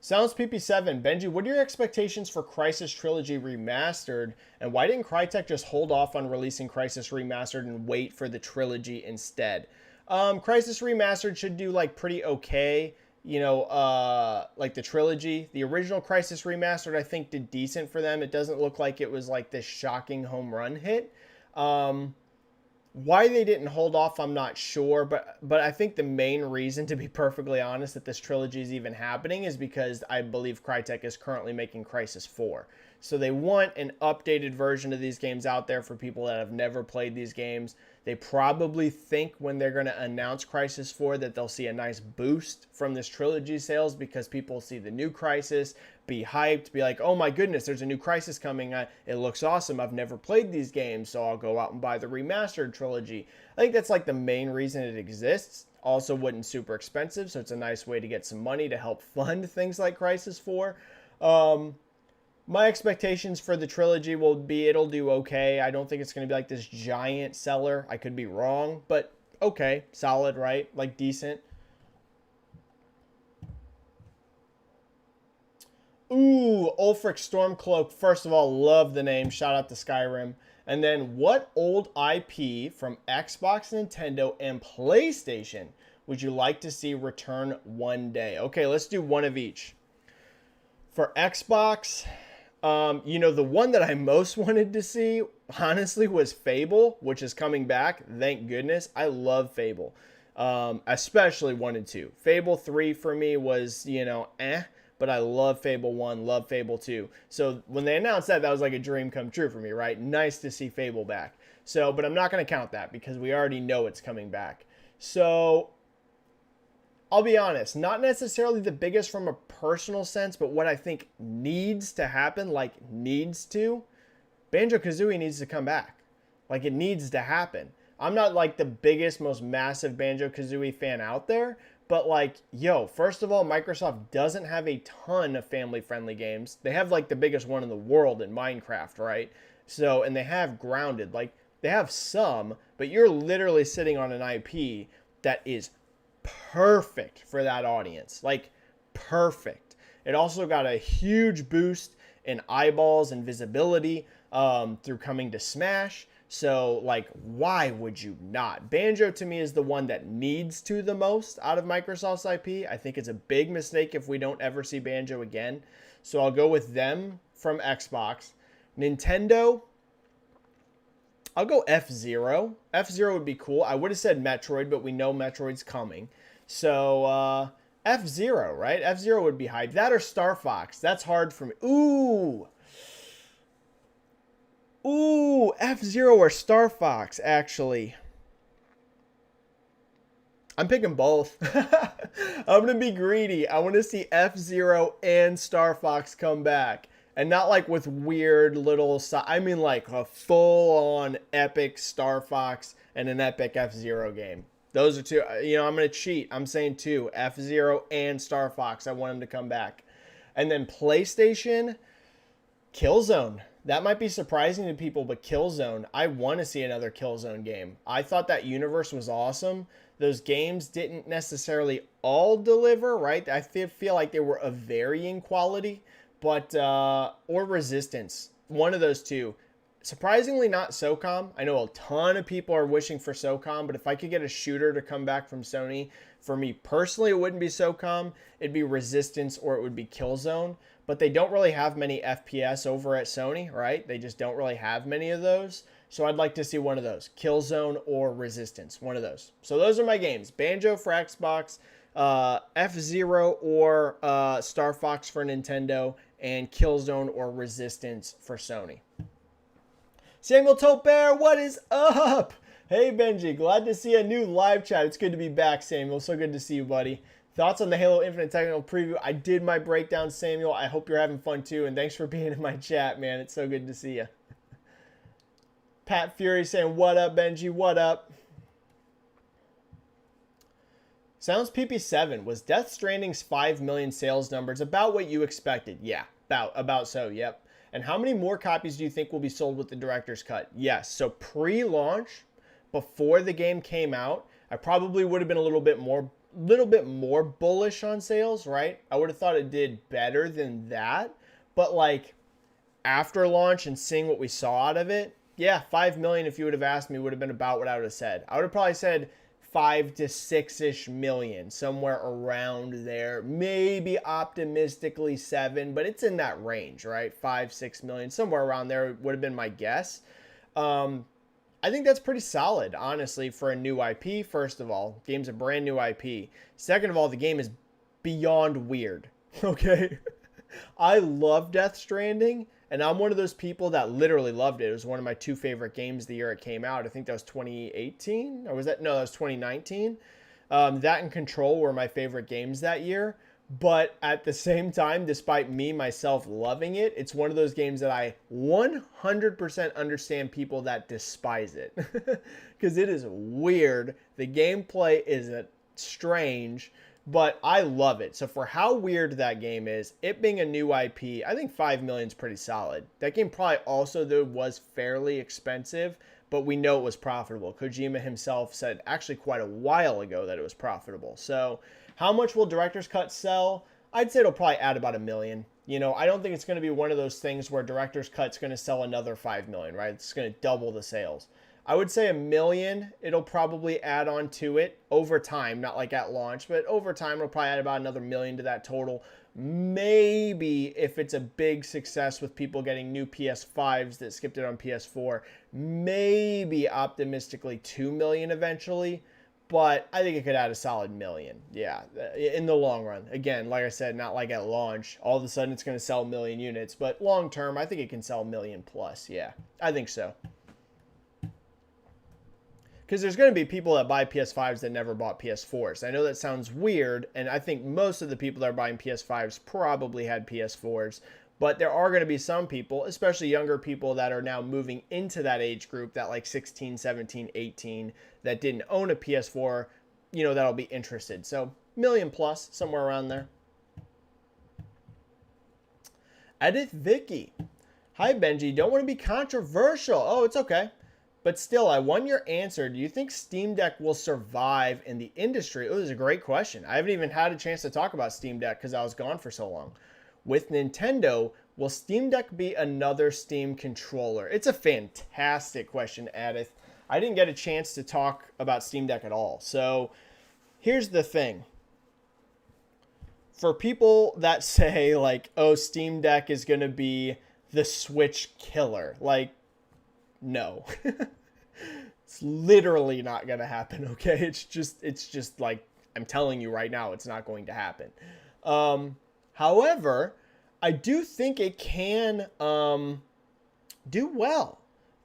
Speaker 1: Sounds PP7. Benji, what are your expectations for Crysis Trilogy Remastered? And why didn't Crytek just hold off on releasing Crysis Remastered and wait for the Trilogy instead? Crysis Remastered should do pretty okay. The Trilogy. The original Crysis Remastered, I think, did decent for them. It doesn't look like it was this shocking home run hit. Why they didn't hold off, I'm not sure, but I think the main reason, to be perfectly honest, that this trilogy is even happening is because I believe Crytek is currently making Crysis 4. So they want an updated version of these games out there for people that have never played these games. They probably think when they're going to announce Crysis 4 that they'll see a nice boost from this trilogy sales because people see the new Crysis, be hyped, be like, oh my goodness, there's a new Crysis coming. It looks awesome. I've never played these games, so I'll go out and buy the remastered trilogy. I think that's the main reason it exists. Also wasn't super expensive, so it's a nice way to get some money to help fund things like Crysis 4. My expectations for the trilogy will be it'll do okay. I don't think it's going to be this giant seller. I could be wrong, but okay, solid, right? Decent. Ooh, Ulfric Stormcloak. First of all, love the name. Shout out to Skyrim. And then, what old IP from Xbox, Nintendo, and PlayStation would you like to see return one day? Okay, let's do one of each. For Xbox, the one that I most wanted to see, honestly, was Fable, which is coming back. Thank goodness. I love Fable, especially 1 and 2. Fable 3 for me was, but I love Fable 1, love Fable 2. So when they announced that, that was a dream come true for me, right? Nice to see Fable back. So, but I'm not going to count that because we already know it's coming back. So I'll be honest, not necessarily the biggest from a personal sense, but what I think needs to happen, Banjo-Kazooie needs to come back. It needs to happen. I'm not the biggest, most massive Banjo-Kazooie fan out there, but first of all, Microsoft doesn't have a ton of family-friendly games. They have the biggest one in the world in Minecraft, right? So, and they have Grounded. They have some, but you're literally sitting on an IP that is perfect for that audience. Perfect. It also got a huge boost in eyeballs and visibility through coming to Smash. So, like, why would you not? Banjo, to me, is the one that needs to the most out of Microsoft's IP. I think it's a big mistake if we don't ever see Banjo again. So I'll go with them from Xbox. Nintendo, I'll go F-Zero. F-Zero would be cool. I would have said Metroid, but we know Metroid's coming. So, F-Zero, right? F-Zero would be hype. That or Star Fox. That's hard for me. Ooh, F-Zero or Star Fox, actually. I'm picking both. I'm going to be greedy. I want to see F-Zero and Star Fox come back. And not like with weird little... I mean like a full-on epic Star Fox and an epic F-Zero game. Those are two. You know, I'm going to cheat. I'm saying two. F-Zero and Star Fox. I want them to come back. And then PlayStation, Killzone. That might be surprising to people, but Killzone, I want to see another Killzone game. I thought that universe was awesome. Those games didn't necessarily all deliver, right? I feel like they were of varying quality, but, or Resistance. One of those two. Surprisingly not SOCOM. I know a ton of people are wishing for SOCOM, but if I could get a shooter to come back from Sony, for me personally, it wouldn't be SOCOM. It'd be Resistance or it would be Killzone. But they don't really have many FPS over at Sony, right? They just don't really have many of those. So I'd like to see one of those. Killzone or Resistance. One of those. So those are my games. Banjo for Xbox, F-Zero or Star Fox for Nintendo, and Killzone or Resistance for Sony. Samuel Toper, what is up? Hey Benji, glad to see a new live chat. It's good to be back, Samuel. So good to see you, buddy. Thoughts on the Halo Infinite technical preview? I did my breakdown, Samuel. I hope you're having fun too, and thanks for being in my chat, man. It's so good to see you. Pat Fury saying, what up, Benji? What up? Sounds PP7. Was Death Stranding's 5 million sales numbers about what you expected? Yeah, about so, yep. And how many more copies do you think will be sold with the director's cut? Yes, so pre-launch, before the game came out, I probably would have been a little bit more bullish on sales, right? I would have thought it did better than that. But like after launch and seeing what we saw out of it, yeah, 5 million, if you would have asked me, would have been about what I would have said. I would have probably said 5 to 6-ish million, somewhere around there. Maybe optimistically 7, but it's in that range, right? 5-6 million, somewhere around there would have been my guess. I think that's pretty solid, honestly, for a new IP. First of all, game's a brand new IP. Second of all, the game is beyond weird, okay? I love Death Stranding, and I'm one of those people that literally loved it. It was one of my 2 favorite games the year it came out. I think that was 2018, or was that? No, that was 2019. That and Control were my favorite games that year. But at the same time, despite me, myself, loving it, it's one of those games that I 100% understand people that despise it. Because it is weird. The gameplay is strange, but I love it. So for how weird that game is, it being a new IP, I think 5 million is pretty solid. That game probably also, though, was fairly expensive, but we know it was profitable. Kojima himself said actually quite a while ago that it was profitable. So how much will Director's Cut sell? I'd say it'll probably add about 1 million. You know, I don't think it's going to be one of those things where Director's Cut's going to sell another 5 million, right? It's going to double the sales. I would say 1 million, it'll probably add on to it over time, not like at launch, but over time it'll probably add about another 1 million to that total. Maybe if it's a big success with people getting new PS5s that skipped it on PS4, maybe optimistically 2 million eventually. But I think it could add a solid 1 million. Yeah, in the long run. Again, like I said, not like at launch. All of a sudden it's going to sell 1 million units. But long term, I think it can sell 1 million plus. Yeah, I think so. Because there's going to be people that buy PS5s that never bought PS4s. I know that sounds weird, and I think most of the people that are buying PS5s probably had PS4s. But there are going to be some people, especially younger people, that are now moving into that age group, that like 16, 17, 18, that didn't own a PS4, you know, that'll be interested. So 1 million plus, somewhere around there. Edith Vicky. Hi, Benji. Don't want to be controversial. Oh, it's okay. But still, I want your answer. Do you think Steam Deck will survive in the industry? Oh, this is a great question. I haven't even had a chance to talk about Steam Deck because I was gone for so long. with Nintendo, will Steam Deck be another Steam controller? It's a fantastic question, Adith. I didn't get a chance to talk about Steam Deck at all. So here's the thing. For people that say, like, oh, Steam Deck is going to be the Switch killer, like, no. It's literally not going to happen, okay? It's just like, I'm telling you right now, it's not going to happen. However, I do think it can do well.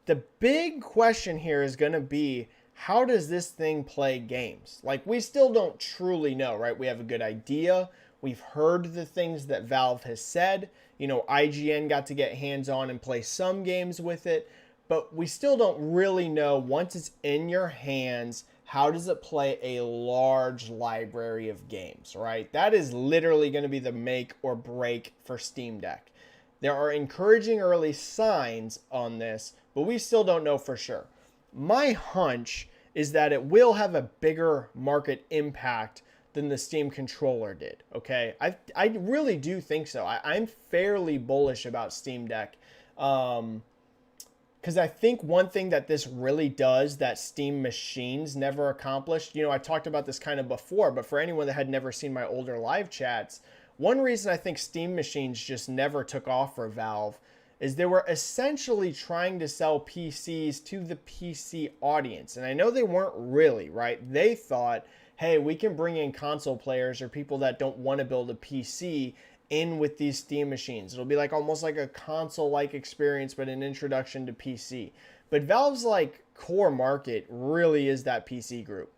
Speaker 1: The big question here is going to be, how does this thing play games? Like, we still don't truly know, right? We have a good idea. We've heard the things that Valve has said. You know, IGN got to get hands-on and play some games with it. But we still don't really know, once it's in your hands, how does it play a large library of games, right? That is literally going to be the make or break for Steam Deck. There are encouraging early signs on this, but we still don't know for sure. My hunch is that it will have a bigger market impact than the Steam controller did, okay? I really do think so. I'm fairly bullish about Steam Deck. Because I think one thing that this really does that Steam machines never accomplished, you know, I talked about this kind of before, but for anyone that had never seen my older live chats, one reason I think Steam machines just never took off for Valve is they were essentially trying to sell PCs to the PC audience. And I know they weren't really, right? They thought, hey, we can bring in console players or people that don't want to build a PC in with these Steam machines. It'll be like almost like a console-like experience, but an introduction to PC. But Valve's like core market really is that PC group.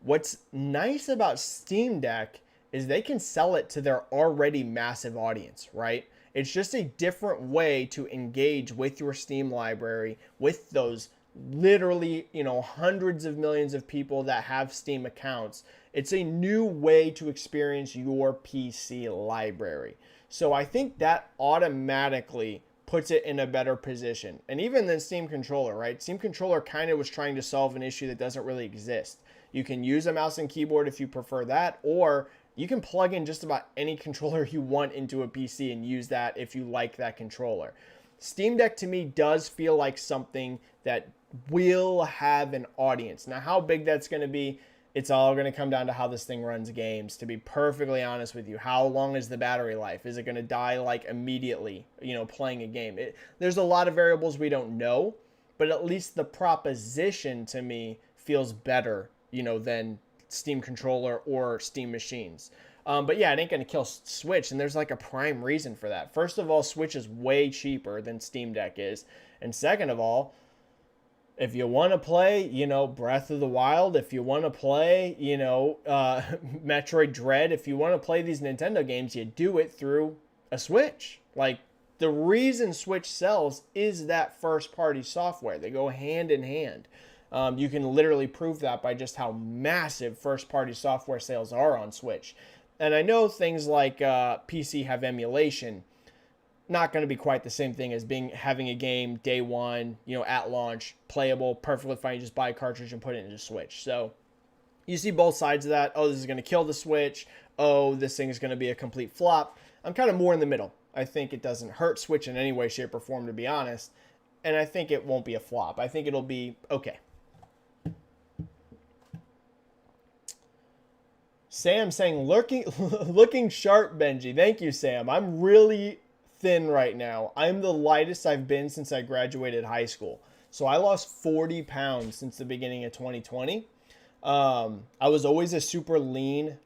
Speaker 1: What's nice about Steam Deck is they can sell it to their already massive audience, right? It's just a different way to engage with your Steam library, with those literally, you know, hundreds of millions of people that have Steam accounts. It's a new way to experience your PC library. So I think that automatically puts it in a better position. And even than Steam Controller, right? Steam Controller kind of was trying to solve an issue that doesn't really exist. You can use a mouse and keyboard if you prefer that, or you can plug in just about any controller you want into a PC and use that if you like that controller. Steam Deck to me does feel like something that will have an audience. Now, how big that's going to be, it's all going to come down to how this thing runs games, to be perfectly honest with you. How long is the battery life? Is it going to die like immediately, you know, playing a game? There's a lot of variables we don't know, but at least the proposition to me feels better, you know, than Steam controller or Steam machines. But yeah, it ain't going to kill Switch, and there's like a prime reason for that. First of all, Switch is way cheaper than Steam Deck is. And second of all, if you want to play, you know, Breath of the Wild, if you want to play, you know, Metroid Dread, if you want to play these Nintendo games, you do it through a Switch. Like, the reason Switch sells is that first-party software. They go hand in hand. You can literally prove that by just how massive first-party software sales are on Switch. And I know things like PC have emulation. Not going to be quite the same thing as having a game day one, you know, at launch, playable, perfectly fine. You just buy a cartridge and put it into Switch. So you see both sides of that. Oh, this is going to kill the Switch. Oh, this thing is going to be a complete flop. I'm kind of more in the middle. I think it doesn't hurt Switch in any way, shape, or form, to be honest. And I think it won't be a flop. I think it'll be okay. Sam saying, looking sharp, Benji. Thank you, Sam. I'm really thin right now. I'm the lightest I've been since I graduated high school. So I lost 40 pounds since the beginning of 2020. I was always a super lean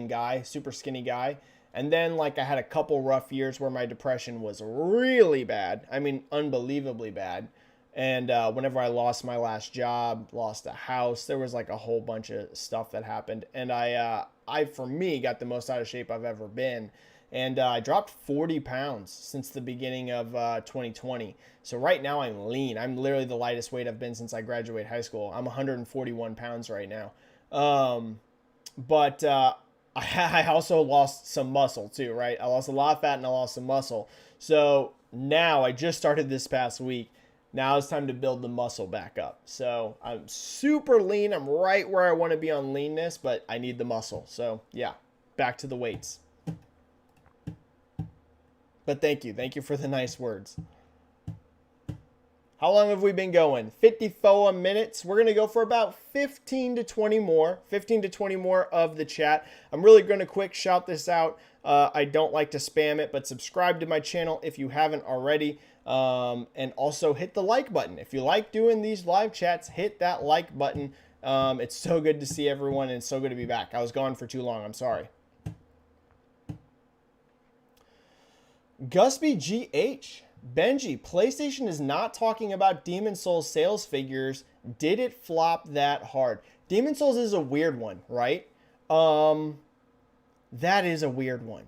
Speaker 1: guy, super skinny guy. And then like I had a couple rough years where my depression was really bad. I mean, unbelievably bad. And whenever I lost my last job, lost a house, there was like a whole bunch of stuff that happened. And I for me, got the most out of shape I've ever been. And I dropped 40 pounds since the beginning of 2020. So right now I'm lean. I'm literally the lightest weight I've been since I graduated high school. I'm 141 pounds right now. But I also lost some muscle too, right? I lost a lot of fat and I lost some muscle. So now I just started this past week. Now it's time to build the muscle back up. So I'm super lean. I'm right where I want to be on leanness, but I need the muscle. So yeah, back to the weights. But thank you. Thank you for the nice words. How long have we been going? 54 minutes. We're going to go for about 15 to 20 more. 15 to 20 more of the chat. I'm really going to quick shout this out. I don't like to spam it, but subscribe to my channel if you haven't already. And also hit the like button. If you like doing these live chats, hit that like button. It's so good to see everyone, and it's so good to be back. I was gone for too long. I'm sorry. Gusby GH. Benji, PlayStation is not talking about Demon's Souls sales figures. Did it flop that hard? Demon's Souls is a weird one, right? That is a weird one.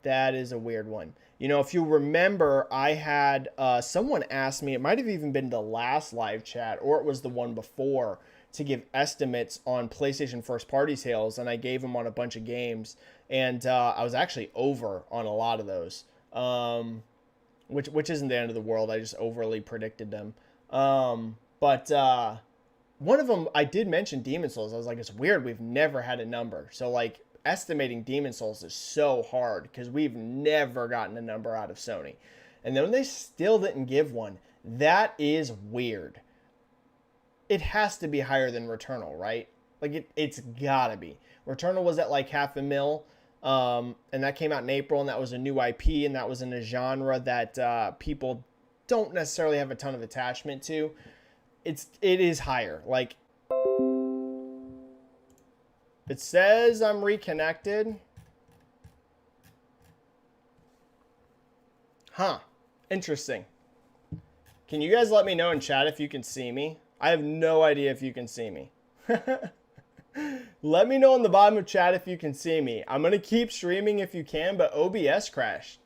Speaker 1: That is a weird one. You know, if you remember, I had someone ask me, it might have even been the last live chat, or it was the one before, to give estimates on PlayStation first party sales, and I gave them on a bunch of games, and I was actually over on a lot of those. Which isn't the end of the world. I just overly predicted them. But one of them, I did mention Demon's Souls. I was like, it's weird. We've never had a number. So like estimating Demon's Souls is so hard because we've never gotten a number out of Sony. And then they still didn't give one. That is weird. It has to be higher than Returnal, right? Like it's gotta be. Returnal was at like $500,000. And that came out in April, and that was a new IP, and that was in a genre that people don't necessarily have a ton of attachment to. It is higher. Like, it says I'm reconnected. Huh. Interesting. Can you guys let me know in chat if you can see me? I have no idea if you can see me. Let me know on the bottom of chat if you can see me. I'm going to keep streaming if you can, but OBS crashed.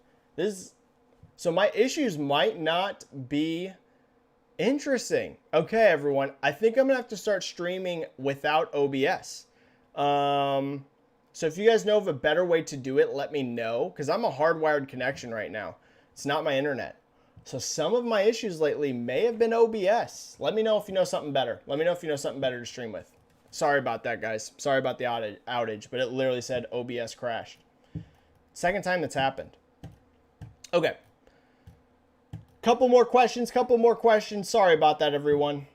Speaker 1: So my issues might not be interesting. Okay, everyone. I think I'm going to have to start streaming without OBS. So if you guys know of a better way to do it, let me know. Because I'm a hardwired connection right now. It's not my internet. So some of my issues lately may have been OBS. Let me know if you know something better. Let me know if you know something better to stream with. Sorry about that, guys. Sorry about the outage, but it literally said OBS crashed. Second time that's happened. Okay. Couple more questions. Sorry about that, everyone.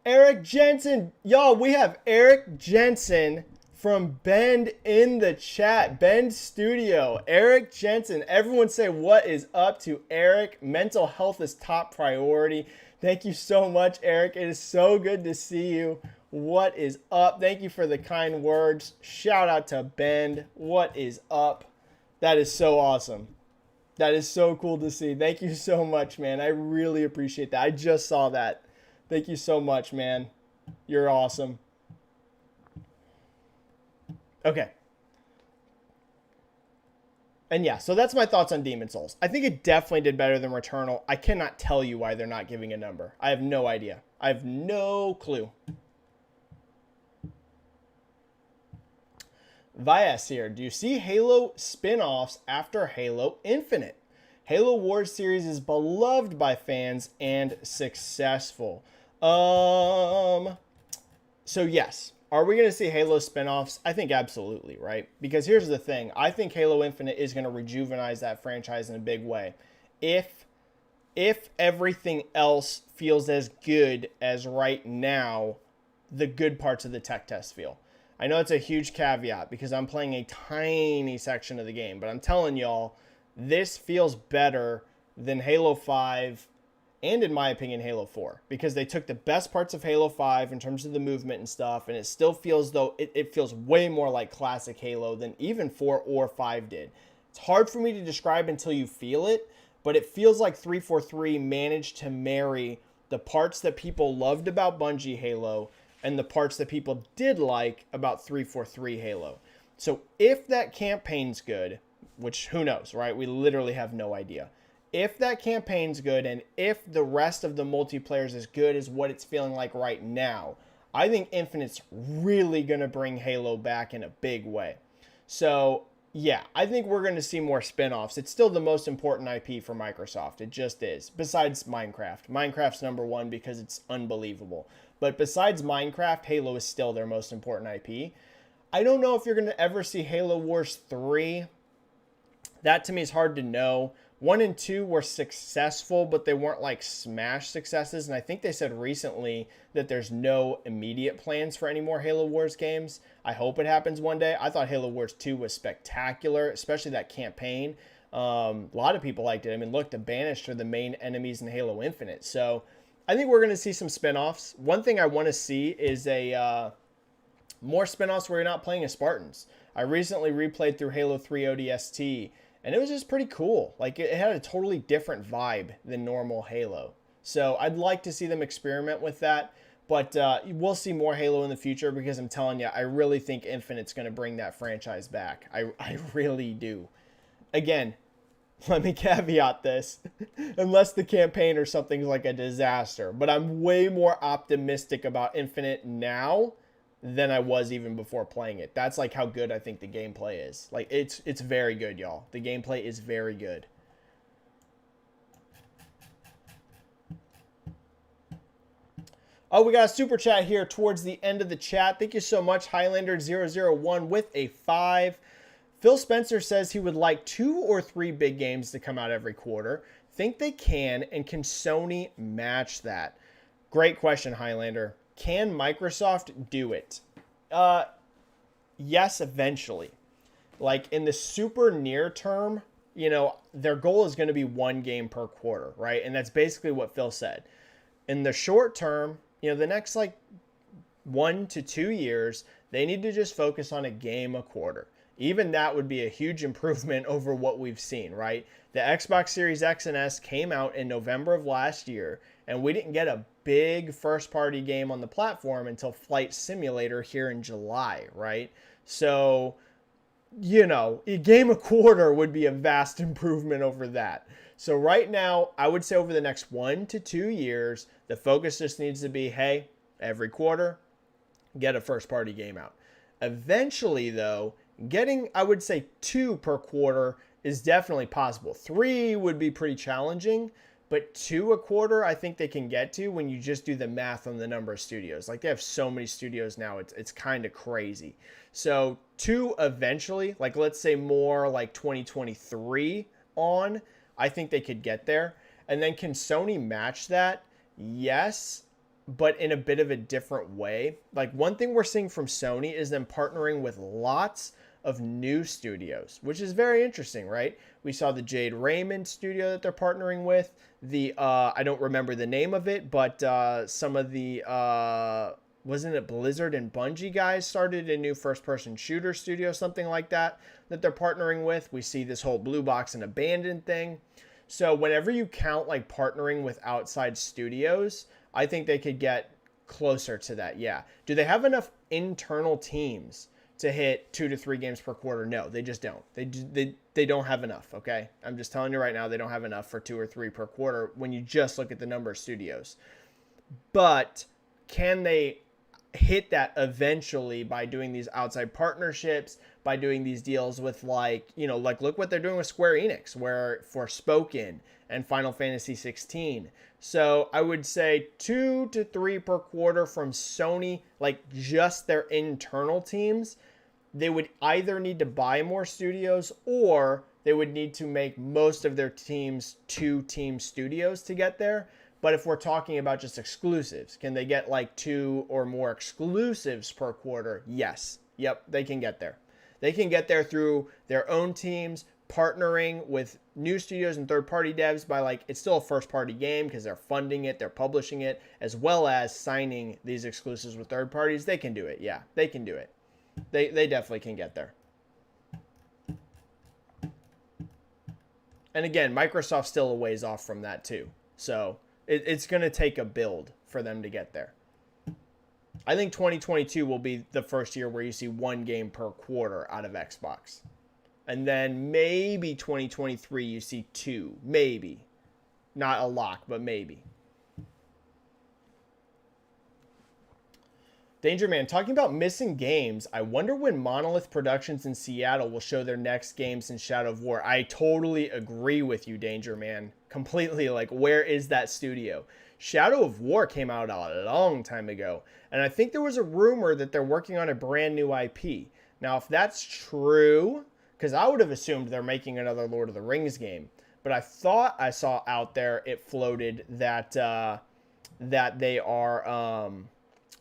Speaker 1: Eric Jensen. Y'all, we have Eric Jensen from Bend in the chat. Bend Studio. Eric Jensen. Everyone say what is up to Eric. Mental health is top priority. Thank you so much, Eric. It is so good to see you. What is up? Thank you for the kind words. Shout out to Bend. What is up? That is so awesome. That is so cool to see. Thank you so much, man. I really appreciate that. I just saw that. Thank you so much, man. You're awesome. Okay. And yeah, so that's my thoughts on Demon's Souls. I think it definitely did better than Returnal. I cannot tell you why they're not giving a number. I have no idea. I have no clue. Vias here. Do you see Halo spin-offs after Halo Infinite? Halo Wars series is beloved by fans and successful. So yes. Are we going to see Halo spinoffs? I think absolutely, right? Because here's the thing. I think Halo Infinite is going to rejuvenize that franchise in a big way. If everything else feels as good as right now, the good parts of the tech test feel. I know it's a huge caveat because I'm playing a tiny section of the game, but I'm telling y'all, this feels better than Halo 5 and, in my opinion, Halo 4, because they took the best parts of Halo 5 in terms of the movement and stuff, and it still feels though it feels way more like classic Halo than even 4 or 5 did. It's hard for me to describe until you feel it, but it feels like 343 managed to marry the parts that people loved about Bungie Halo and the parts that people did like about 343 Halo. So if that campaign's good, which who knows, right? We literally have no idea. If that campaign's good and if the rest of the multiplayer is as good as what it's feeling like right now, I think Infinite's really going to bring Halo back in a big way. So, yeah, I think we're going to see more spin-offs. It's still the most important IP for Microsoft. It just is. Besides Minecraft. Minecraft's number one because it's unbelievable. But besides Minecraft, Halo is still their most important IP. I don't know if you're going to ever see Halo Wars 3. That to me is hard to know. 1 and 2 were successful, but they weren't like smash successes. And I think they said recently that there's no immediate plans for any more Halo Wars games. I hope it happens one day. I thought Halo Wars 2 was spectacular, especially that campaign. A lot of people liked it. I mean, look, the Banished are the main enemies in Halo Infinite. So I think we're going to see some spinoffs. One thing I want to see is more spinoffs where you're not playing as Spartans. I recently replayed through Halo 3 ODST, and it was just pretty cool. Like, it had a totally different vibe than normal Halo. So I'd like to see them experiment with that. But we'll see more Halo in the future because I'm telling you, I really think Infinite's going to bring that franchise back. I really do. Again, let me caveat this. Unless the campaign or something's like a disaster. But I'm way more optimistic about Infinite now than I was even before playing it. That's like how good I think the gameplay is. Like, it's very good, y'all. The gameplay is very good. Oh, we got a super chat here towards the end of the chat. Thank you so much, Highlander001 with a 5. Phil Spencer says he would like 2 or 3 big games to come out every quarter. Think they can, and can Sony match that? Great question, Highlander. Can Microsoft do it? Yes, eventually. Like, in the super near term, you know, their goal is going to be 1 game per quarter, right? And that's basically what Phil said. In the short term, you know, the next like 1 to 2 years, they need to just focus on a game a quarter. Even that would be a huge improvement over what we've seen, right? The Xbox Series X and S came out in November of last year, and we didn't get a big first-party game on the platform until Flight Simulator here in July, right? So, you know, a game a quarter would be a vast improvement over that. So right now, I would say over the next 1 to 2 years, the focus just needs to be, hey, every quarter, get a first-party game out. Eventually, though, getting, I would say, 2 per quarter is definitely possible. 3 would be pretty challenging, but 2 a quarter, I think they can get to when you just do the math on the number of studios. Like, they have so many studios now, it's kind of crazy. So 2 eventually, like let's say more like 2023 on, I think they could get there. And then can Sony match that? Yes, but in a bit of a different way. Like, one thing we're seeing from Sony is them partnering with lots of new studios, which is very interesting, right? We saw the Jade Raymond studio that they're partnering with. The, I don't remember the name of it, but some of the, wasn't it Blizzard and Bungie guys started a new first-person shooter studio, something like that, that they're partnering with. We see this whole Blue Box and Abandoned thing. So whenever you count like partnering with outside studios, I think they could get closer to that. Yeah. Do they have enough internal teams to hit 2 to 3 games per quarter? No, they just don't. They don't have enough, okay? I'm just telling you right now, they don't have enough for 2 or 3 per quarter when you just look at the number of studios. But can they hit that eventually by doing these outside partnerships, by doing these deals with, like, you know, like look what they're doing with Square Enix, where Forspoken and Final Fantasy 16. So I would say 2 to 3 per quarter from Sony, like just their internal teams. They would either need to buy more studios, or they would need to make most of their teams 2-team studios to get there. But if we're talking about just exclusives, can they get like 2 or more exclusives per quarter? Yes. Yep, they can get there. They can get there through their own teams, partnering with new studios and third-party devs by, like, it's still a first-party game because they're funding it, they're publishing it, as well as signing these exclusives with third parties. They can do it. Yeah, they can do it. They definitely can get there. And again, Microsoft's still a ways off from that too. So it's going to take a build for them to get there. I think 2022 will be the first year where you see 1 game per quarter out of Xbox. And then maybe 2023 you see 2. Maybe. Not a lock, but maybe. Danger Man, talking about missing games, I wonder when Monolith Productions in Seattle will show their next game since Shadow of War. I totally agree with you, Danger Man. Completely. Like, where is that studio? Shadow of War came out a long time ago. And I think there was a rumor that they're working on a brand new IP. Now, if that's true, because I would have assumed they're making another Lord of the Rings game. But I thought I saw out there, it floated that that they are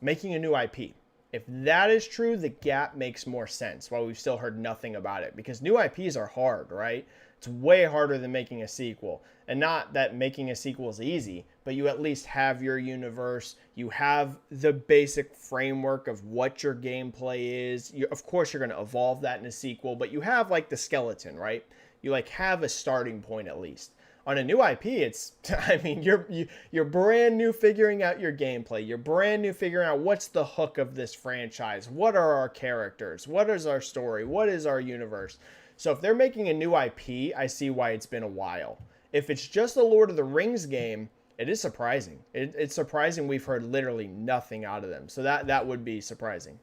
Speaker 1: making a new IP. If that is true, the gap makes more sense while we've still heard nothing about it. Because new IPs are hard, right? It's way harder than making a sequel. And not that making a sequel is easy, but you at least have your universe. You have the basic framework of what your gameplay is. Of course, you're going to evolve that in a sequel, but you have like the skeleton, right? You like have a starting point at least. On a new IP, it's, I mean, you're brand new figuring out your gameplay. You're brand new figuring out what's the hook of this franchise. What are our characters? What is our story? What is our universe? So if they're making a new IP, I see why it's been a while. If it's just a Lord of the Rings game, it is surprising. It's surprising we've heard literally nothing out of them. So that would be surprising.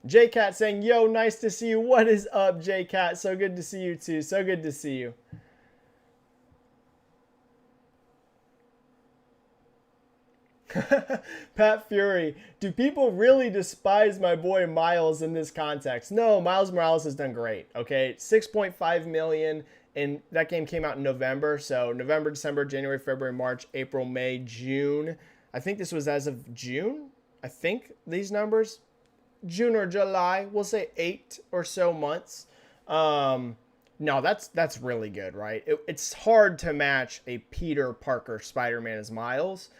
Speaker 1: JCat saying, yo, nice to see you. What is up, JCat? So good to see you too. So good to see you. Pat Fury, do people really despise my boy Miles in this context? No, Miles Morales has done great. Okay, 6.5 million, and that game came out in November. So November, December, January, February, March, April, May, June. I think this was as of June. I think these numbers, June or July. We'll say 8 or so months. No, that's really good, right? It's hard to match a Peter Parker Spider-Man as Miles.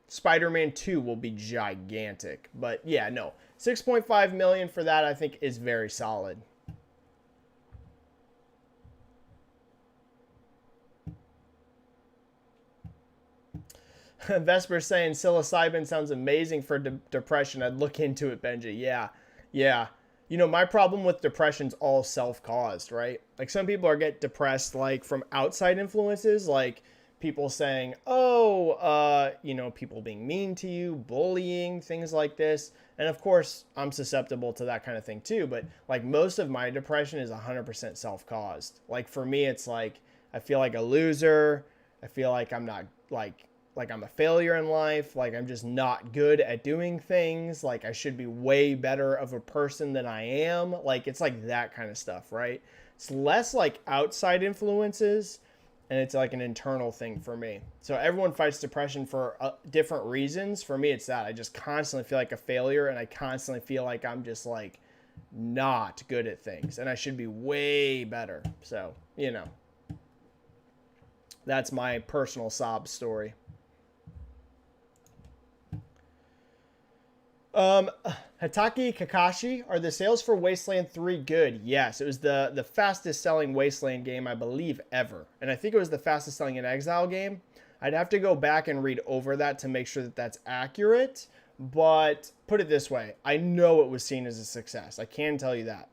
Speaker 1: Spider-Man 2 will be gigantic, but yeah, no, 6.5 million for that I think is very solid. Vesper saying psilocybin sounds amazing for depression. I'd look into it, Benji. Yeah. You know, my problem with depression's all self-caused, right? Like some people get depressed like from outside influences, like people saying, people being mean to you, bullying, things like this. And of course, I'm susceptible to that kind of thing too. But like most of my depression is 100% self-caused. Like for me, it's like, I feel like a loser. I feel like I'm not like I'm a failure in life. Like I'm just not good at doing things. Like I should be way better of a person than I am. Like it's like that kind of stuff, right? It's less like outside influences, and it's like an internal thing for me. So everyone fights depression for different reasons. For me, it's that I just constantly feel like a failure, and I constantly feel like I'm just like not good at things, and I should be way better. So, you know, that's my personal sob story. Hataki Kakashi, are the sales for Wasteland 3 good? Yes, it was the fastest selling Wasteland game, I believe, ever. And I think it was the fastest selling in Exile game. I'd have to go back and read over that to make sure that that's accurate. But put it this way, I know it was seen as a success. I can tell you that.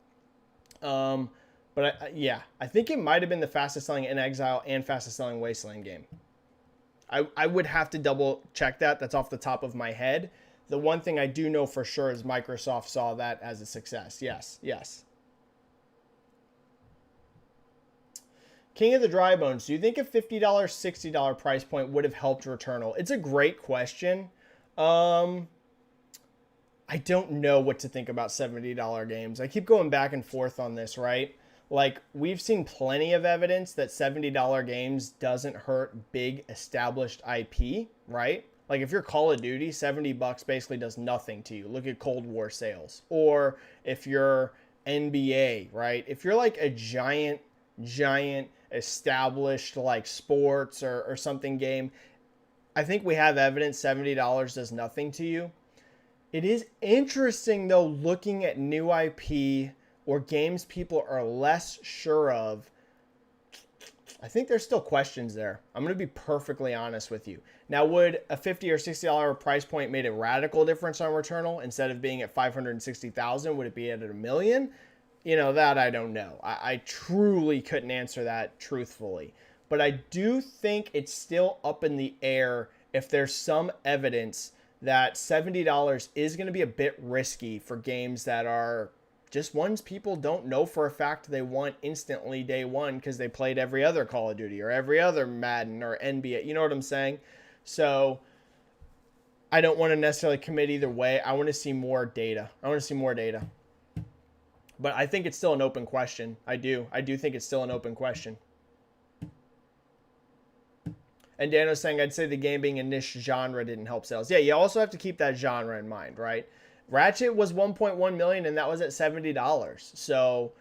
Speaker 1: I think it might have been the fastest selling in Exile and fastest selling Wasteland game. I would have to double check that. That's off the top of my head. The one thing I do know for sure is Microsoft saw that as a success. Yes. King of the Dry Bones, do you think a $50, $60 price point would have helped Returnal? It's a great question. I don't know what to think about $70 games. I keep going back and forth on this, right? Like, we've seen plenty of evidence that $70 games doesn't hurt big established IP, right? Like if you're Call of Duty, $70 basically does nothing to you. Look at Cold War sales. Or if you're NBA, right? If you're like a giant established like sports or something game, I think we have evidence $70 does nothing to you. It is interesting though, looking at new IP or games people are less sure of. I think there's still questions there. I'm going to be perfectly honest with you. Now, would a $50 or $60 price point made a radical difference on Returnal? Instead of being at $560,000, would it be at $1 million? You know, that I don't know. I truly couldn't answer that truthfully. But I do think it's still up in the air if there's some evidence that $70 is going to be a bit risky for games that are just ones people don't know for a fact they want instantly day one because they played every other Call of Duty or every other Madden or NBA. You know what I'm saying? So I don't want to necessarily commit either way. I want to see more data. But I think it's still an open question. I do think it's still an open question. And Dan was saying, I'd say the game being a niche genre didn't help sales. Yeah, you also have to keep that genre in mind, right? Ratchet was 1.1 million and that was at $70. So,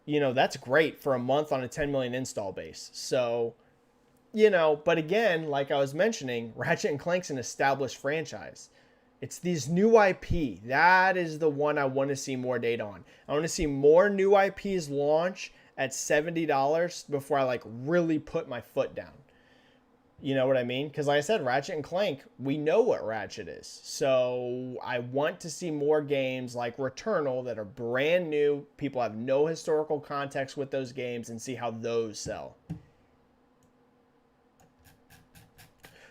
Speaker 1: you know, that's great for a month on a 10 million install base. So, you know, but again, like I was mentioning, Ratchet and Clank's an established franchise. It's these new IP. That is the one I want to see more data on. I want to see more new IPs launch at $70 before I like really put my foot down. You know what I mean? Because like I said, Ratchet and Clank, we know what Ratchet is. So I want to see more games like Returnal that are brand new. People have no historical context with those games and see how those sell.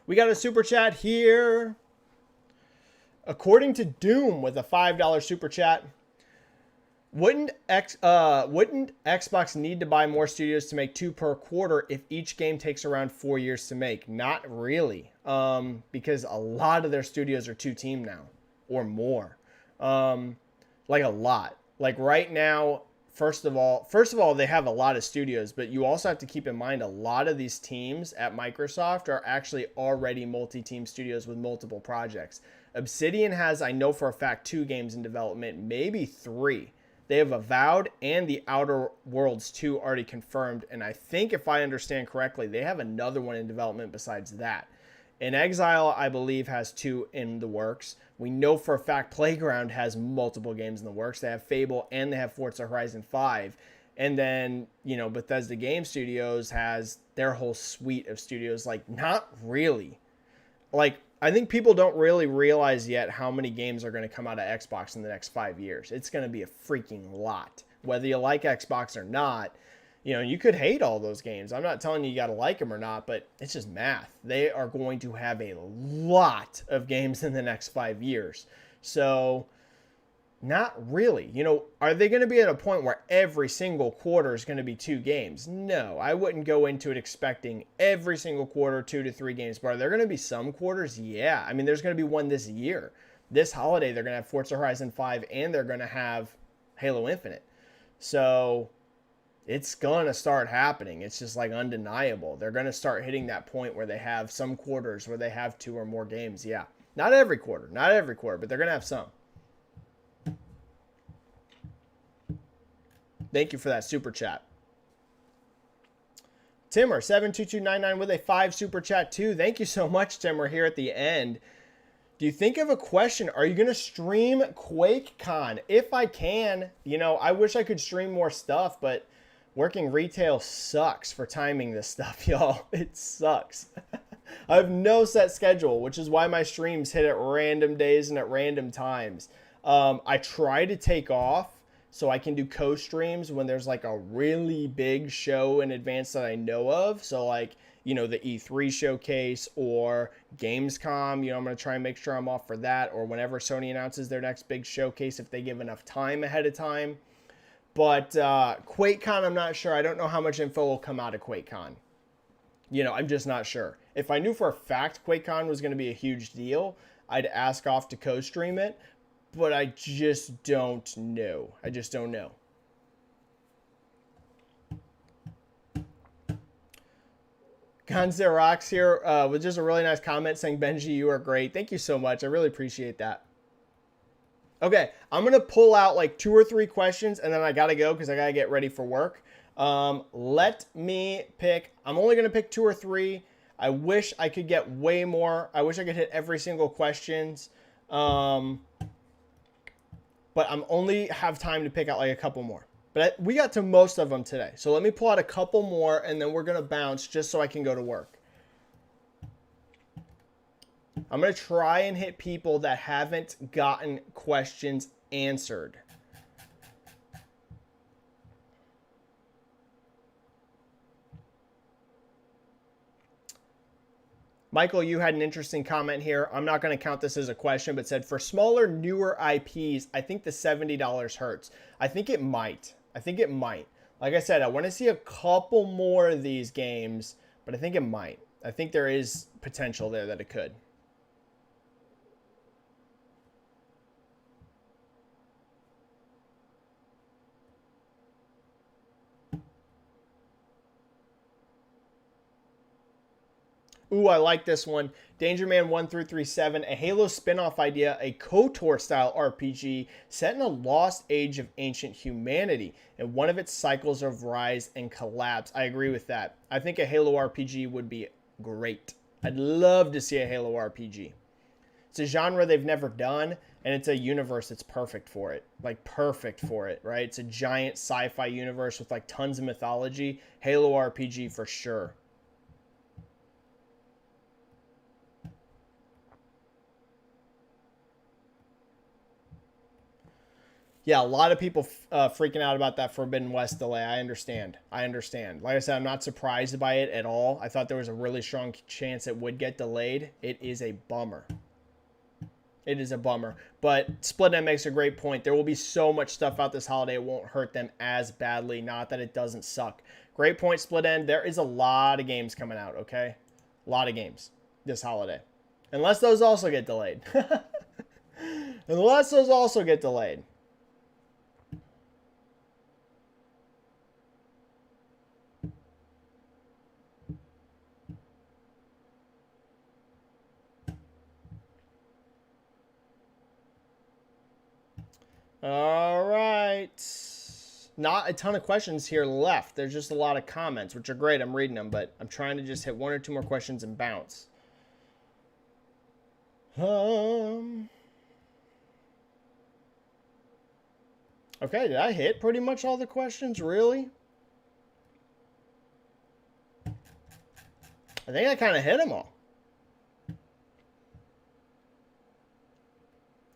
Speaker 1: We got a super chat here. According to Doom with a $5 super chat, wouldn't Xbox need to buy more studios to make 2 per quarter if each game takes around 4 years to make? Not really, because a lot of their studios are 2-team now or more, like a lot. Like right now, first of all, they have a lot of studios, but you also have to keep in mind a lot of these teams at Microsoft are actually already multi-team studios with multiple projects. Obsidian has, I know for a fact, 2 games in development, maybe 3. They have Avowed and The Outer Worlds 2 already confirmed. And I think if I understand correctly, they have another one in development besides that. In Exile, I believe, has 2 in the works. We know for a fact Playground has multiple games in the works. They have Fable and they have Forza Horizon 5. And then, you know, Bethesda Game Studios has their whole suite of studios. Like, not really. Like, I think people don't really realize yet how many games are going to come out of Xbox in the next 5 years. It's going to be a freaking lot. Whether you like Xbox or not, you know, you could hate all those games. I'm not telling you got to like them or not, but it's just math. They are going to have a lot of games in the next 5 years. So, not really. You know, are they going to be at a point where every single quarter is going to be 2 games? No, I wouldn't go into it expecting every single quarter 2 to 3 games. But are there going to be some quarters? Yeah. I mean, there's going to be one this year. This holiday, they're going to have Forza Horizon 5 and they're going to have Halo Infinite. So it's going to start happening. It's just like undeniable. They're going to start hitting that point where they have some quarters where they have 2 or more games. Yeah. Not every quarter, but they're going to have some. Thank you for that super chat. Timmer, 72299 with a 5 super chat too. Thank you so much, Timmer, here at the end. Do you think of a question? Are you going to stream QuakeCon? If I can, you know, I wish I could stream more stuff, but working retail sucks for timing this stuff, y'all. It sucks. I have no set schedule, which is why my streams hit at random days and at random times. I try to take off so I can do co-streams when there's like a really big show in advance that I know of. So like, you know, the E3 showcase or Gamescom, you know, I'm going to try and make sure I'm off for that, or whenever Sony announces their next big showcase, if they give enough time ahead of time. But QuakeCon, I'm not sure. I don't know how much info will come out of QuakeCon. You know, I'm just not sure. If I knew for a fact QuakeCon was going to be a huge deal, I'd ask off to co-stream it. But I just don't know. Gonzo Rocks here with just a really nice comment saying, Benji, you are great. Thank you so much. I really appreciate that. Okay, I'm going to pull out like 2 or 3 questions and then I got to go because I got to get ready for work. Let me pick. I'm only going to pick 2 or 3. I wish I could get way more. I wish I could hit every single questions. But I'm only have time to pick out like a couple more. But we got to most of them today. So let me pull out a couple more and then we're going to bounce just so I can go to work. I'm going to try and hit people that haven't gotten questions answered. Michael, you had an interesting comment here. I'm not going to count this as a question, but said, for smaller, newer IPs, I think the $70 hurts. I think it might. Like I said, I want to see a couple more of these games, but I think it might. I think there is potential there that it could. Ooh, I like this one. Dangerman1337, a Halo spin-off idea, a KOTOR style RPG set in a lost age of ancient humanity and one of its cycles of rise and collapse. I agree with that. I think a Halo RPG would be great. I'd love to see a Halo RPG. It's a genre they've never done, and it's a universe that's perfect for it. Like, perfect for it, right? It's a giant sci-fi universe with, like, tons of mythology. Halo RPG for sure. Yeah, a lot of people freaking out about that Forbidden West delay. I understand. Like I said, I'm not surprised by it at all. I thought there was a really strong chance it would get delayed. It is a bummer. But Split End makes a great point. There will be so much stuff out this holiday, it won't hurt them as badly. Not that it doesn't suck. Great point, Split End. There is a lot of games coming out, okay? A lot of games this holiday. Unless those also get delayed. All right. Not a ton of questions here left. There's just a lot of comments, which are great. I'm reading them, but I'm trying to just hit one or two more questions and bounce. Okay, did I hit pretty much all the questions? Really? I think I kind of hit them all.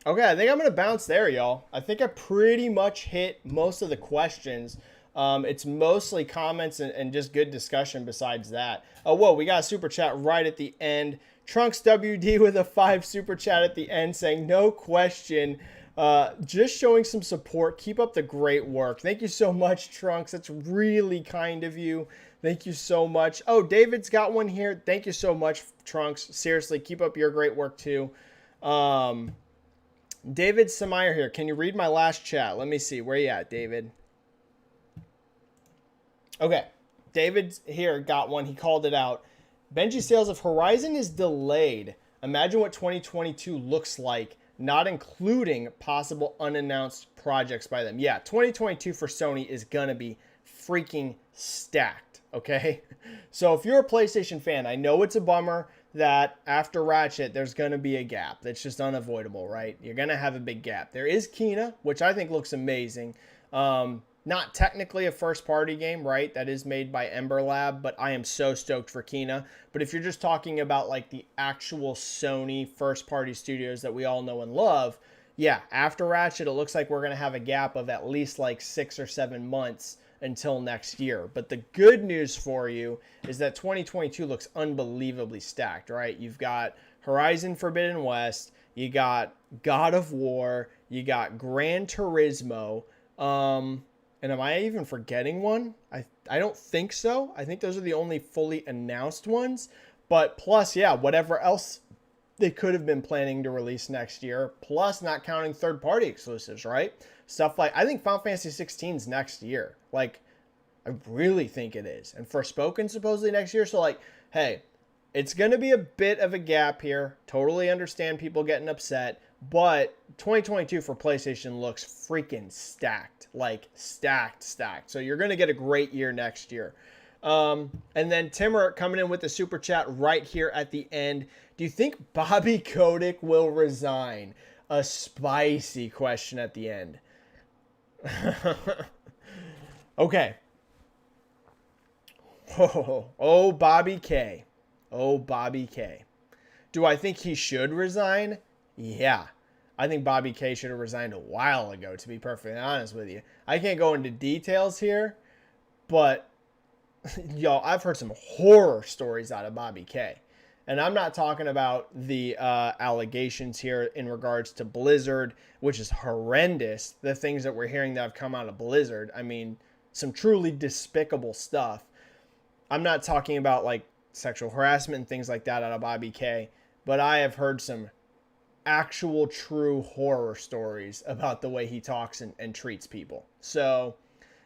Speaker 1: Okay, I think I'm going to bounce there, y'all. I think I pretty much hit most of the questions. It's mostly comments and just good discussion besides that. Oh, whoa, we got a super chat right at the end. Trunks WD with a 5 super chat at the end saying, no question, just showing some support. Keep up the great work. Thank you so much, Trunks. That's really kind of you. Thank you so much. Oh, David's got one here. Thank you so much, Trunks. Seriously, keep up your great work too. David Samayer here. Can you read my last chat? Let me see. Where you at, David? Okay. David's here got one. He called it out. Benji-Sales, if Horizon is delayed, imagine what 2022 looks like, not including possible unannounced projects by them. Yeah, 2022 for Sony is going to be freaking stacked, okay? So if you're a PlayStation fan, I know it's a bummer that after Ratchet, there's going to be a gap. That's just unavoidable, right? You're going to have a big gap. There is Kena, which I think looks amazing. Not technically a first-party game, right? That is made by Ember Lab, but I am so stoked for Kena. But if you're just talking about like the actual Sony first-party studios that we all know and love, yeah, after Ratchet, it looks like we're going to have a gap of at least like 6 or 7 months until next year. But the good news for you is that 2022 looks unbelievably stacked, right? You've got Horizon Forbidden West, you got God of War, you got Gran Turismo, and am I even forgetting one? I don't think so. I think those are the only fully announced ones. But plus, yeah, whatever else they could have been planning to release next year, plus not counting third-party exclusives, right? Stuff like, I think Final Fantasy 16 is next year. Like, I really think it is. And Forspoken supposedly next year. So, like, hey, it's going to be a bit of a gap here. Totally understand people getting upset. But 2022 for PlayStation looks freaking stacked. Like, stacked. So you're going to get a great year next year. And then Timmer coming in with the super chat right here at the end. Do you think Bobby Kotick will resign? A spicy question at the end. Okay. Oh, Bobby K. Do I think he should resign? Yeah. I think Bobby K should have resigned a while ago, to be perfectly honest with you. I can't go into details here, but y'all, I've heard some horror stories out of Bobby K. And I'm not talking about the allegations here in regards to Blizzard, which is horrendous. The things that we're hearing that have come out of Blizzard. I mean, some truly despicable stuff. I'm not talking about like sexual harassment and things like that out of Bobby K, but I have heard some actual true horror stories about the way he talks and treats people. So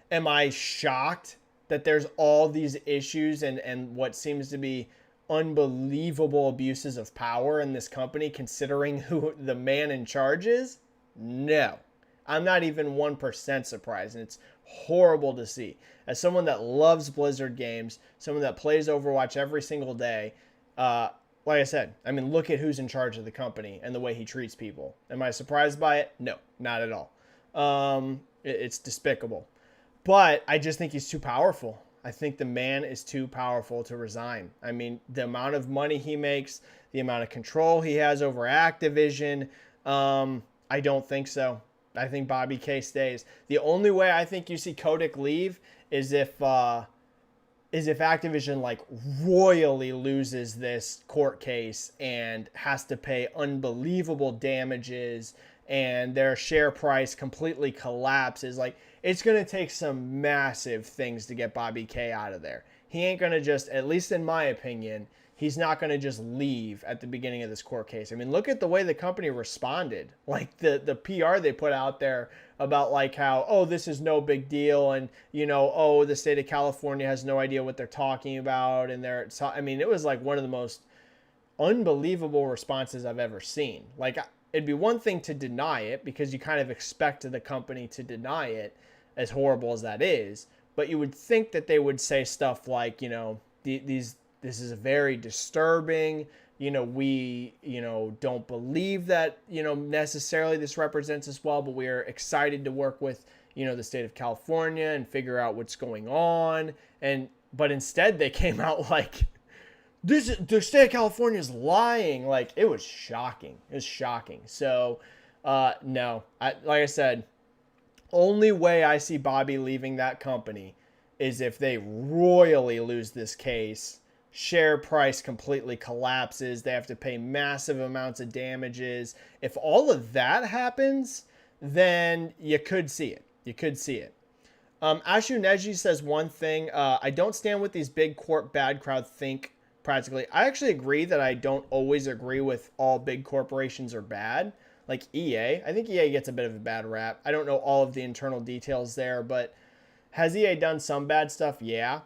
Speaker 1: am I shocked that there's all these issues and what seems to be unbelievable abuses of power in this company, considering who the man in charge is? No. I'm not even 1% surprised, and it's horrible to see. As someone that loves Blizzard games, someone that plays Overwatch every single day, like I said, I mean, look at who's in charge of the company and the way he treats people. Am I surprised by it? No, not at all. It's despicable. But I just think he's too powerful. I think the man is too powerful to resign. I mean, the amount of money he makes, the amount of control he has over Activision, I don't think so. I think Bobby K stays. The only way I think you see Kotick leave is if Activision like royally loses this court case and has to pay unbelievable damages and their share price completely collapses. Like, it's going to take some massive things to get Bobby K out of there. He ain't going to just, at least in my opinion, he's not going to just leave at the beginning of this court case. I mean, look at the way the company responded. Like the PR they put out there about like how, oh, this is no big deal. And, you know, oh, the state of California has no idea what they're talking about. And I mean, it was like one of the most unbelievable responses I've ever seen. Like, it'd be one thing to deny it because you kind of expect the company to deny it, as horrible as that is. But you would think that they would say stuff like, you know, this is very disturbing. You know, we, you know, don't believe that, you know, necessarily this represents us well, but we are excited to work with, you know, the state of California and figure out what's going on. But instead they came out like, the state of California is lying. Like, it was shocking. It was shocking. So, no, like I said, only way I see Bobby leaving that company is if they royally lose this case, share price completely collapses, they have to pay massive amounts of damages. If all of that happens, then you could see it. You could see it. Ashu Neji says one thing. I don't stand with these big corp bad crowd think practically. I actually agree that I don't always agree with all big corporations are bad. Like EA. I think EA gets a bit of a bad rap. I don't know all of the internal details there, but has EA done some bad stuff? Yeah.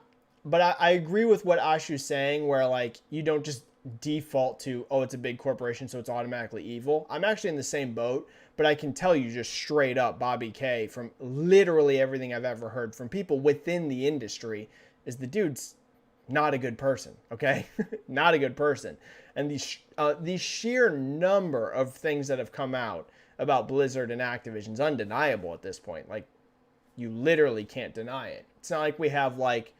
Speaker 1: But I agree with what Ashu's saying, where like you don't just default to, oh, it's a big corporation, so it's automatically evil. I'm actually in the same boat, but I can tell you just straight up, Bobby K, from literally everything I've ever heard from people within the industry, is the dude's not a good person, okay? Not a good person. And the sheer number of things that have come out about Blizzard and Activision is undeniable at this point. Like, you literally can't deny it. It's not like we have like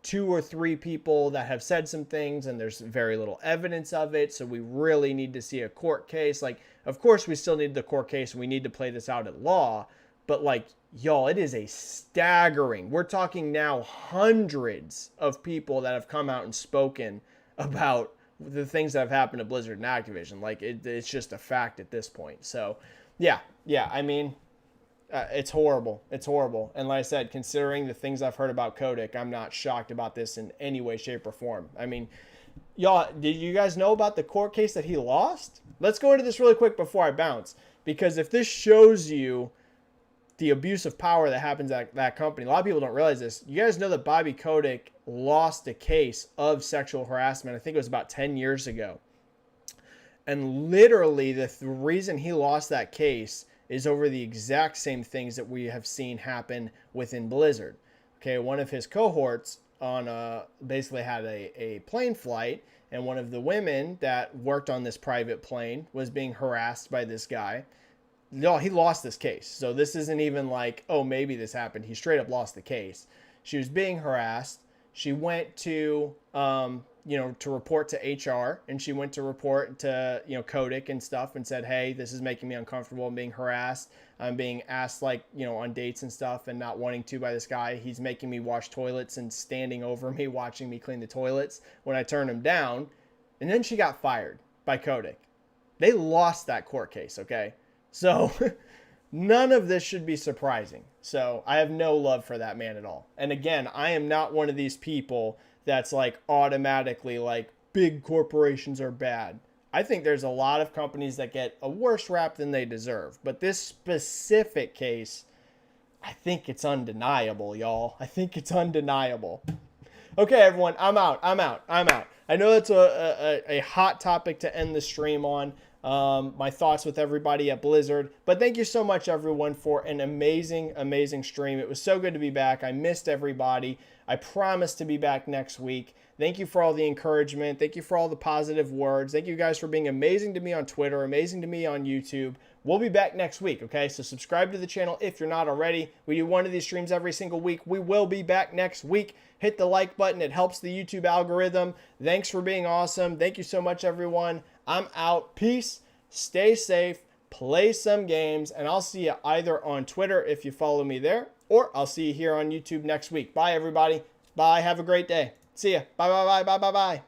Speaker 1: 2 or 3 people that have said some things and there's very little evidence of it. So we really need to see a court case. Like, of course we still need the court case and we need to play this out at law, but like, y'all, it is a staggering, we're talking now hundreds of people that have come out and spoken about the things that have happened to Blizzard and Activision. Like, it's just a fact at this point. So yeah, I mean, it's horrible. It's horrible. And like I said, considering the things I've heard about Kotick, I'm not shocked about this in any way, shape, or form. I mean, y'all, did you guys know about the court case that he lost? Let's go into this really quick before I bounce. Because if this shows you the abuse of power that happens at that company, a lot of people don't realize this. You guys know that Bobby Kotick lost a case of sexual harassment. I think it was about 10 years ago. And literally the reason he lost that case is over the exact same things that we have seen happen within Blizzard. Okay, one of his cohorts basically had a plane flight, and one of the women that worked on this private plane was being harassed by this guy. No, he lost this case. So this isn't even like, oh, maybe this happened. He straight up lost the case. She was being harassed. She went to, to report to HR, and she went to report to, Kotick and stuff and said, hey, this is making me uncomfortable. I'm being harassed. I'm being asked, on dates and stuff and not wanting to by this guy. He's making me wash toilets and standing over me, watching me clean the toilets. When I turn him down, And then she got fired by Kodak. They lost that court case, okay? So none of this should be surprising. So I have no love for that man at all. And again, I am not one of these people that's like automatically like big corporations are bad. I think there's a lot of companies that get a worse rap than they deserve. But this specific case, I think it's undeniable, y'all. I think it's undeniable. Okay, everyone, I'm out. I know that's a hot topic to end the stream on. My thoughts with everybody at Blizzard. But thank you so much, everyone, for an amazing stream. It was so good to be back. I missed everybody. I promise to be back next week. Thank you for all the encouragement. Thank you for all the positive words. Thank you guys for being amazing to me on Twitter, amazing to me on YouTube. We'll be back next week, okay? So subscribe to the channel if you're not already. We do one of these streams every single week. We will be back next week. Hit the like button. It helps the YouTube algorithm. Thanks for being awesome. Thank you so much, everyone. I'm out. Peace. Stay safe. Play some games. And I'll see you either on Twitter if you follow me there, or I'll see you here on YouTube next week. Bye, everybody. Bye. Have a great day. See ya. Bye.